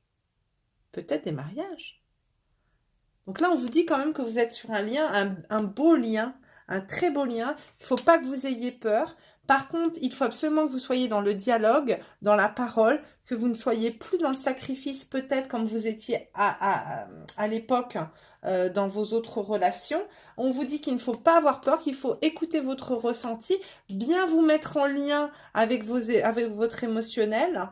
Peut-être des mariages. Donc là, on vous dit quand même que vous êtes sur un lien, un beau lien, un très beau lien. Il ne faut pas que vous ayez peur. Par contre, il faut absolument que vous soyez dans le dialogue, dans la parole, que vous ne soyez plus dans le sacrifice, peut-être comme vous étiez à l'époque dans vos autres relations. On vous dit qu'il ne faut pas avoir peur, qu'il faut écouter votre ressenti, bien vous mettre en lien avec votre émotionnel.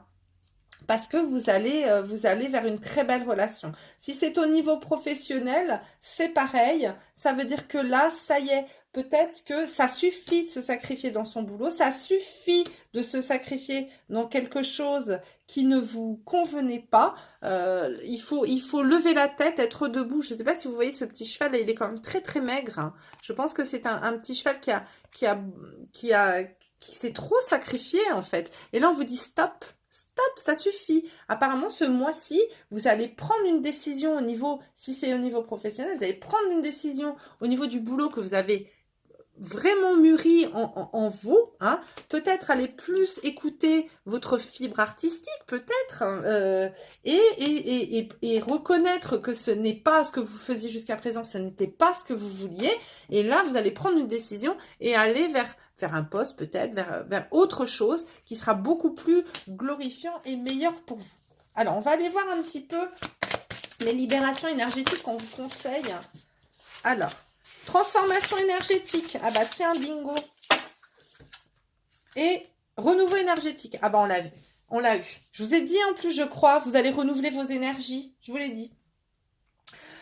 Parce que vous allez vers une très belle relation. Si c'est au niveau professionnel, c'est pareil. Ça veut dire que là, ça y est, peut-être que ça suffit de se sacrifier dans son boulot, ça suffit de se sacrifier dans quelque chose qui ne vous convenait pas. Il faut lever la tête, être debout. Je ne sais pas si vous voyez ce petit cheval, il est quand même très très maigre, hein. Je pense que c'est un petit cheval qui s'est trop sacrifié en fait. Et là, on vous dit stop. Stop, ça suffit. Apparemment, ce mois-ci, vous allez prendre une décision au niveau, si c'est au niveau professionnel, vous allez prendre une décision au niveau du boulot que vous avez vraiment mûri en vous, hein. Peut-être aller plus écouter votre fibre artistique, peut-être, hein, et reconnaître que ce n'est pas ce que vous faisiez jusqu'à présent, ce n'était pas ce que vous vouliez. Et là, vous allez prendre une décision et aller vers un poste peut-être, vers autre chose qui sera beaucoup plus glorifiant et meilleur pour vous. Alors, on va aller voir un petit peu les libérations énergétiques qu'on vous conseille. Alors, transformation énergétique. Ah bah tiens, bingo. Et renouveau énergétique. Ah bah on l'a vu. On l'a eu. Je vous ai dit en plus, je crois, vous allez renouveler vos énergies. Je vous l'ai dit.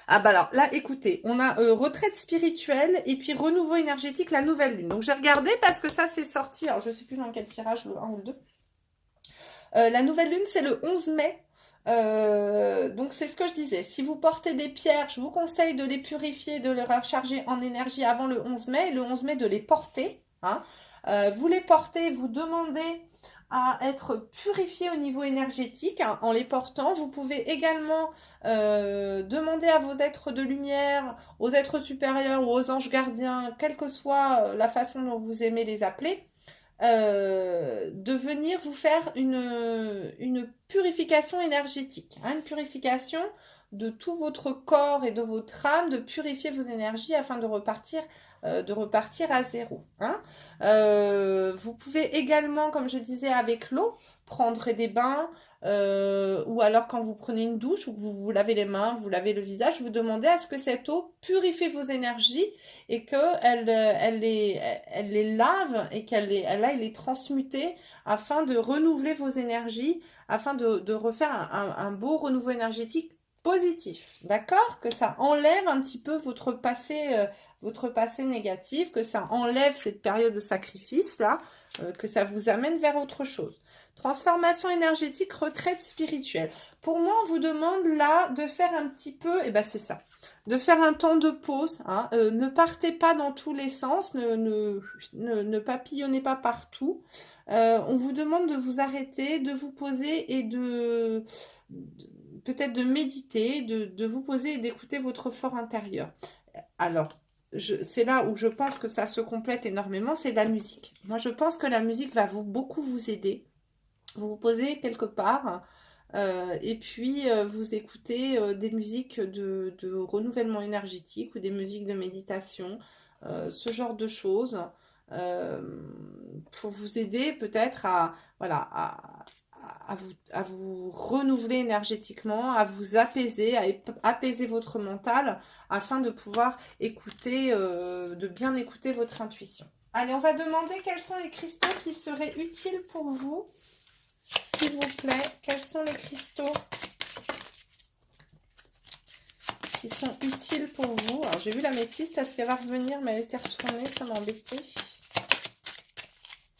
Ah bah alors, là, écoutez, on a retraite spirituelle et puis renouveau énergétique, la nouvelle lune. Donc, j'ai regardé parce que ça, c'est sorti. Alors, je ne sais plus dans quel tirage, le 1 ou le 2. La nouvelle lune, c'est le 11 mai. Donc, c'est ce que je disais. Si vous portez des pierres, je vous conseille de les purifier, de les recharger en énergie avant le 11 mai. Et le 11 mai, de les porter, hein. Vous les portez, vous demandez à être purifié au niveau énergétique, hein, en les portant. Vous pouvez également demander à vos êtres de lumière, aux êtres supérieurs ou aux anges gardiens, quelle que soit la façon dont vous aimez les appeler, de venir vous faire une purification énergétique, hein, une purification de tout votre corps et de votre âme, de purifier vos énergies afin de repartir à zéro, hein. Vous pouvez également, comme je disais, avec l'eau, prendre des bains, ou alors quand vous prenez une douche ou que vous vous lavez les mains, vous lavez le visage, vous demandez à ce que cette eau purifie vos énergies et qu'elle les lave et qu'elle aille les transmuter afin de renouveler vos énergies, afin de refaire un beau renouveau énergétique positif, d'accord? Que ça enlève un petit peu votre passé négatif, que ça enlève cette période de sacrifice là, que ça vous amène vers autre chose. Transformation énergétique, retraite spirituelle. Pour moi, on vous demande là de faire un petit peu, et ben c'est ça, de faire un temps de pause, hein. Ne partez pas dans tous les sens, ne papillonnez pas partout. On vous demande de vous arrêter, de vous poser et peut-être de méditer, de vous poser et d'écouter votre fort intérieur. Alors, c'est là où je pense que ça se complète énormément, c'est la musique. Moi, je pense que la musique va beaucoup vous aider. Vous vous posez quelque part, Et puis vous écoutez des musiques de renouvellement énergétique ou des musiques de méditation, ce genre de choses, euh, pour vous aider peut-être à, voilà, à vous renouveler énergétiquement, à vous apaiser, à apaiser votre mental afin de pouvoir écouter, de bien écouter votre intuition. Allez, on va demander quels sont les cristaux qui seraient utiles pour vous, s'il vous plaît. Quels sont les cristaux qui sont utiles pour vous? Alors, j'ai vu l'améthyste, est-ce qu'elle va revenir? Mais elle était retournée, ça m'a embêté.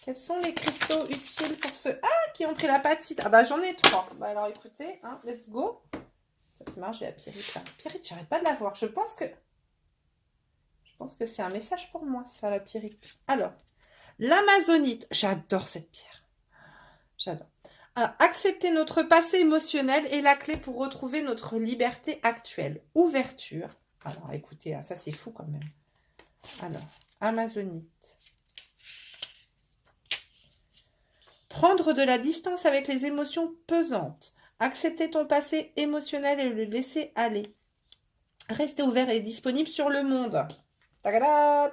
Quels sont les cristaux utiles pour ceux qui ont pris la patite? Ah bah j'en ai 3. Bah alors écoutez, hein, let's go. Ça c'est marrant, j'ai la pyrite là. Pyrite, j'arrête pas de la voir. Je pense que c'est un message pour moi, ça, la pyrite. Alors, l'amazonite. J'adore cette pierre. J'adore. Accepter notre passé émotionnel est la clé pour retrouver notre liberté actuelle. Ouverture. Alors écoutez, ça c'est fou quand même. Alors, amazonite. Prendre de la distance avec les émotions pesantes. Accepter ton passé émotionnel et le laisser aller. Rester ouvert et disponible sur le monde. Alors,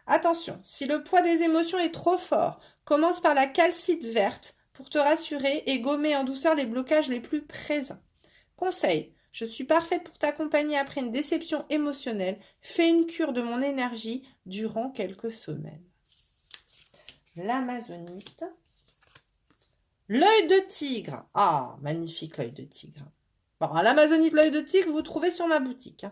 attention, si le poids des émotions est trop fort, commence par la calcite verte pour te rassurer et gommer en douceur les blocages les plus présents. Conseil, je suis parfaite pour t'accompagner après une déception émotionnelle. Fais une cure de mon énergie durant quelques semaines. L'amazonite. L'œil de tigre. Ah, magnifique l'œil de tigre. Bon, l'amazonite, l'œil de tigre, vous trouvez sur ma boutique.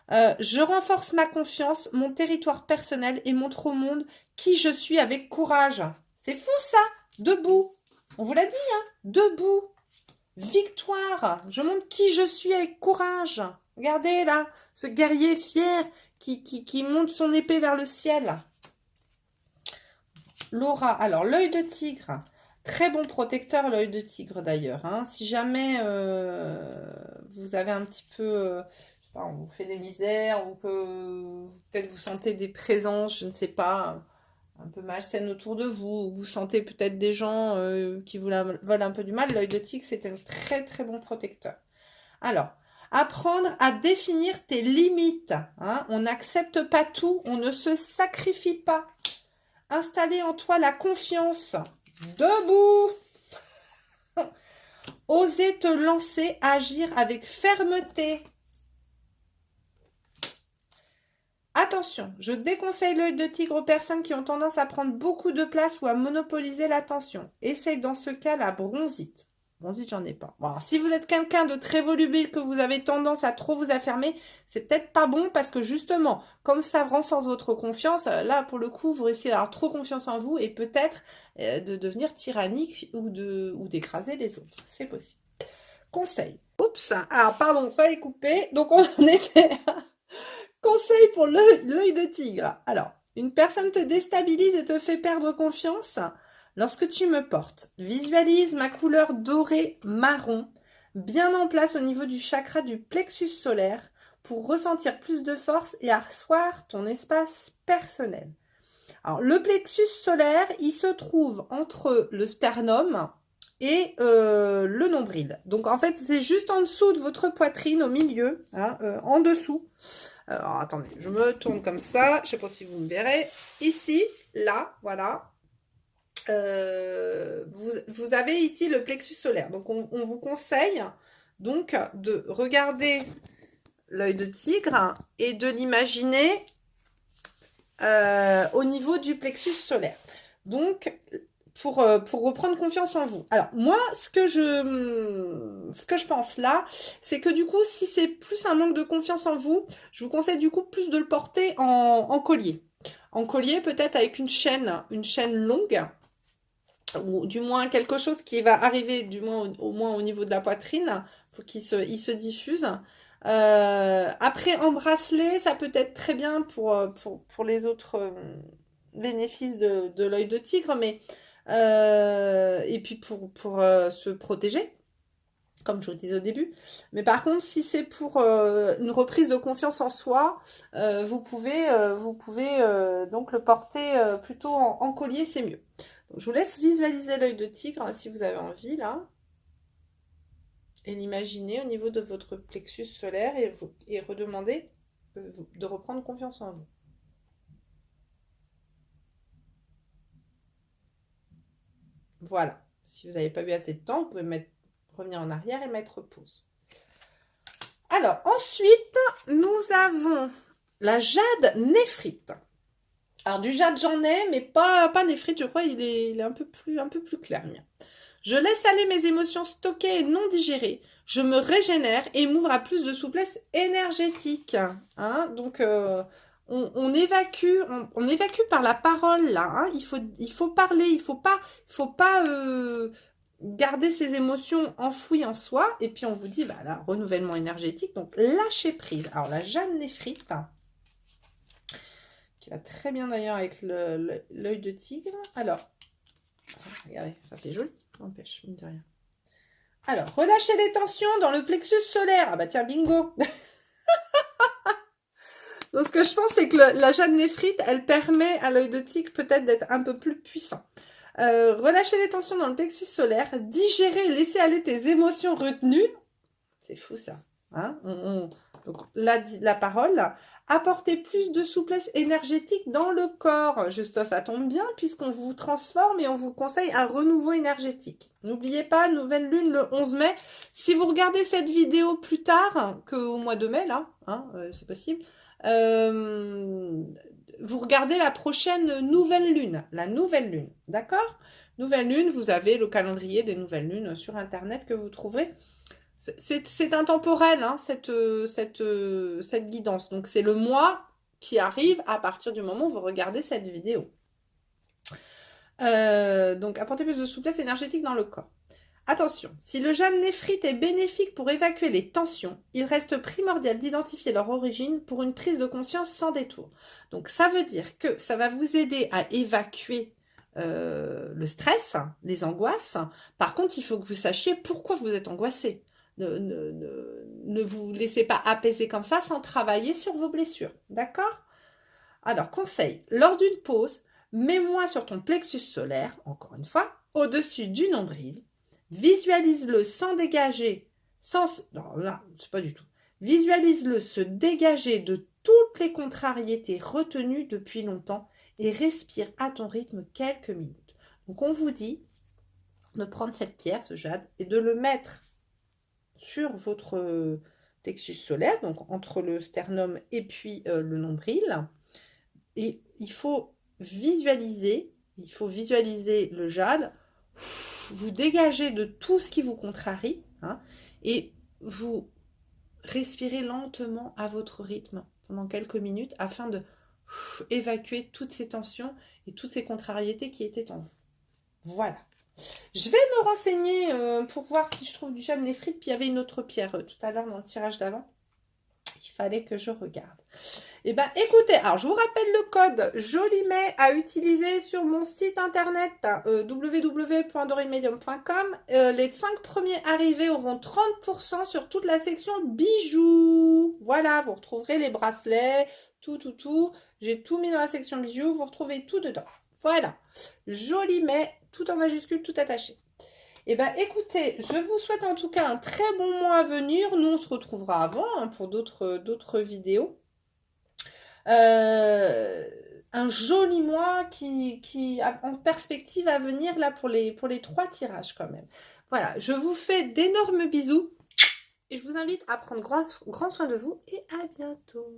Je renforce ma confiance, mon territoire personnel et montre au monde qui je suis avec courage. C'est fou ça. Debout. On vous l'a dit, hein. Debout. Victoire. Je montre qui je suis avec courage. Regardez là, ce guerrier fier qui monte son épée vers le ciel. L'aura. Alors, l'œil de tigre. Très bon protecteur, l'œil de tigre d'ailleurs. Hein. Si jamais vous avez un petit peu... je sais pas, on vous fait des misères ou que peut-être vous sentez des présences, je ne sais pas, un peu malsaines autour de vous, ou vous sentez peut-être des gens qui vous veulent un peu du mal, l'œil de tigre, c'est un très très bon protecteur. Alors, apprendre à définir tes limites. Hein. On n'accepte pas tout, on ne se sacrifie pas. Installer en toi la confiance. Debout. Oser te lancer, agir avec fermeté. Attention, je déconseille l'œil de tigre aux personnes qui ont tendance à prendre beaucoup de place ou à monopoliser l'attention. Essaye dans ce cas la bronzite. Bronzite, j'en ai pas. Bon, alors, si vous êtes quelqu'un de très volubile, que vous avez tendance à trop vous affermer, c'est peut-être pas bon parce que justement, comme ça renforce votre confiance, là, pour le coup, vous risquez d'avoir trop confiance en vous et peut-être de devenir tyrannique ou d'écraser les autres. C'est possible. Conseil. Oups, alors pardon, ça est coupé. Donc on était... Conseil pour l'œil de tigre. Alors, une personne te déstabilise et te fait perdre confiance. Lorsque tu me portes, visualise ma couleur dorée marron bien en place au niveau du chakra du plexus solaire pour ressentir plus de force et asseoir ton espace personnel. Alors, le plexus solaire, il se trouve entre le sternum et le nombril. Donc, en fait, c'est juste en dessous de votre poitrine, au milieu, hein, en dessous. Alors, attendez, je me tourne comme ça. Je ne sais pas si vous me verrez. Ici, là, voilà. Vous avez ici le plexus solaire. Donc, on vous conseille donc de regarder l'œil de tigre et de l'imaginer au niveau du plexus solaire. Donc, pour reprendre confiance en vous. Alors, moi, ce que je pense là, c'est que du coup, si c'est plus un manque de confiance en vous, je vous conseille du coup plus de le porter en collier. En collier, peut-être avec une chaîne longue, ou du moins quelque chose qui va arriver du moins au moins au niveau de la poitrine, pour qu'il se diffuse. Après, en bracelet, ça peut être très bien pour les autres bénéfices de l'œil de tigre, mais et puis pour se protéger, comme je vous disais au début. Mais par contre, si c'est pour une reprise de confiance en soi, vous pouvez donc le porter plutôt en collier, c'est mieux. Donc, je vous laisse visualiser l'œil de tigre hein, si vous avez envie là. Et l'imaginer au niveau de votre plexus solaire et redemander de reprendre confiance en vous. Voilà. Si vous n'avez pas eu assez de temps, vous pouvez revenir en arrière et mettre pause. Alors, ensuite, nous avons la jade néphrite. Alors, du jade, j'en ai, mais pas néphrite. Je crois qu'il est un peu plus clair, le mien. Je laisse aller mes émotions stockées et non digérées. Je me régénère et m'ouvre à plus de souplesse énergétique. Hein, donc, on évacue par la parole, là. Hein. Il faut parler, il faut pas garder ses émotions enfouies en soi. Et puis, on vous dit, bah là, renouvellement énergétique. Donc, lâcher prise. Alors, la jade néphrite, qui va très bien d'ailleurs avec l'œil de tigre. Alors, regardez, ça fait joli. N'empêche, mine de rien. Alors, relâchez les tensions dans le plexus solaire. Ah bah tiens, bingo. Donc, ce que je pense, c'est que la jade néphrite, elle permet à l'œil de tigre peut-être d'être un peu plus puissant. Relâchez les tensions dans le plexus solaire. Digérer et laisser aller tes émotions retenues. C'est fou, ça. Hein donc, la parole, là. Apporter plus de souplesse énergétique dans le corps. Juste, ça tombe bien puisqu'on vous transforme et on vous conseille un renouveau énergétique. N'oubliez pas, nouvelle lune le 11 mai. Si vous regardez cette vidéo plus tard qu'au mois de mai, là, hein, c'est possible, vous regardez la prochaine nouvelle lune. La nouvelle lune, d'accord? Nouvelle lune, vous avez le calendrier des nouvelles lunes sur Internet que vous trouverez. C'est intemporel, hein, cette guidance. Donc, c'est le mois qui arrive à partir du moment où vous regardez cette vidéo. Donc, apporter plus de souplesse énergétique dans le corps. Attention, si le jade néphrite est bénéfique pour évacuer les tensions, il reste primordial d'identifier leur origine pour une prise de conscience sans détour. Donc, ça veut dire que ça va vous aider à évacuer le stress, les angoisses. Par contre, il faut que vous sachiez pourquoi vous êtes angoissé. Ne vous laissez pas apaiser comme ça sans travailler sur vos blessures. D'accord? Alors, conseil, lors d'une pause, mets-moi sur ton plexus solaire, encore une fois, au-dessus du nombril. Visualise-le sans dégager, non, là, c'est pas du tout. Visualise-le se dégager de toutes les contrariétés retenues depuis longtemps et respire à ton rythme quelques minutes. Donc, on vous dit de prendre cette pierre, ce jade, et de le mettre sur votre plexus solaire, donc entre le sternum et puis le nombril. Et il faut visualiser le jade, vous dégagez de tout ce qui vous contrarie, hein, et vous respirez lentement à votre rythme pendant quelques minutes afin de évacuer toutes ces tensions et toutes ces contrariétés qui étaient en vous. Voilà. Je vais me renseigner pour voir si je trouve du jade néphrite. Puis il y avait une autre pierre tout à l'heure dans le tirage d'avant. Il fallait que je regarde. Eh bien, écoutez, alors je vous rappelle le code Jolimet à utiliser sur mon site internet www.dorinmedium.com. Les 5 premiers arrivés auront 30% sur toute la section bijoux. Voilà, vous retrouverez les bracelets, tout. J'ai tout mis dans la section bijoux, vous retrouvez tout dedans. Voilà, Jolimet, tout en majuscule, tout attaché. Eh bien, écoutez, je vous souhaite en tout cas un très bon mois à venir. Nous, on se retrouvera avant hein, pour d'autres vidéos. Un joli mois qui a en perspective à venir là pour les 3 tirages quand même. Voilà, je vous fais d'énormes bisous et je vous invite à prendre grand soin de vous et à bientôt.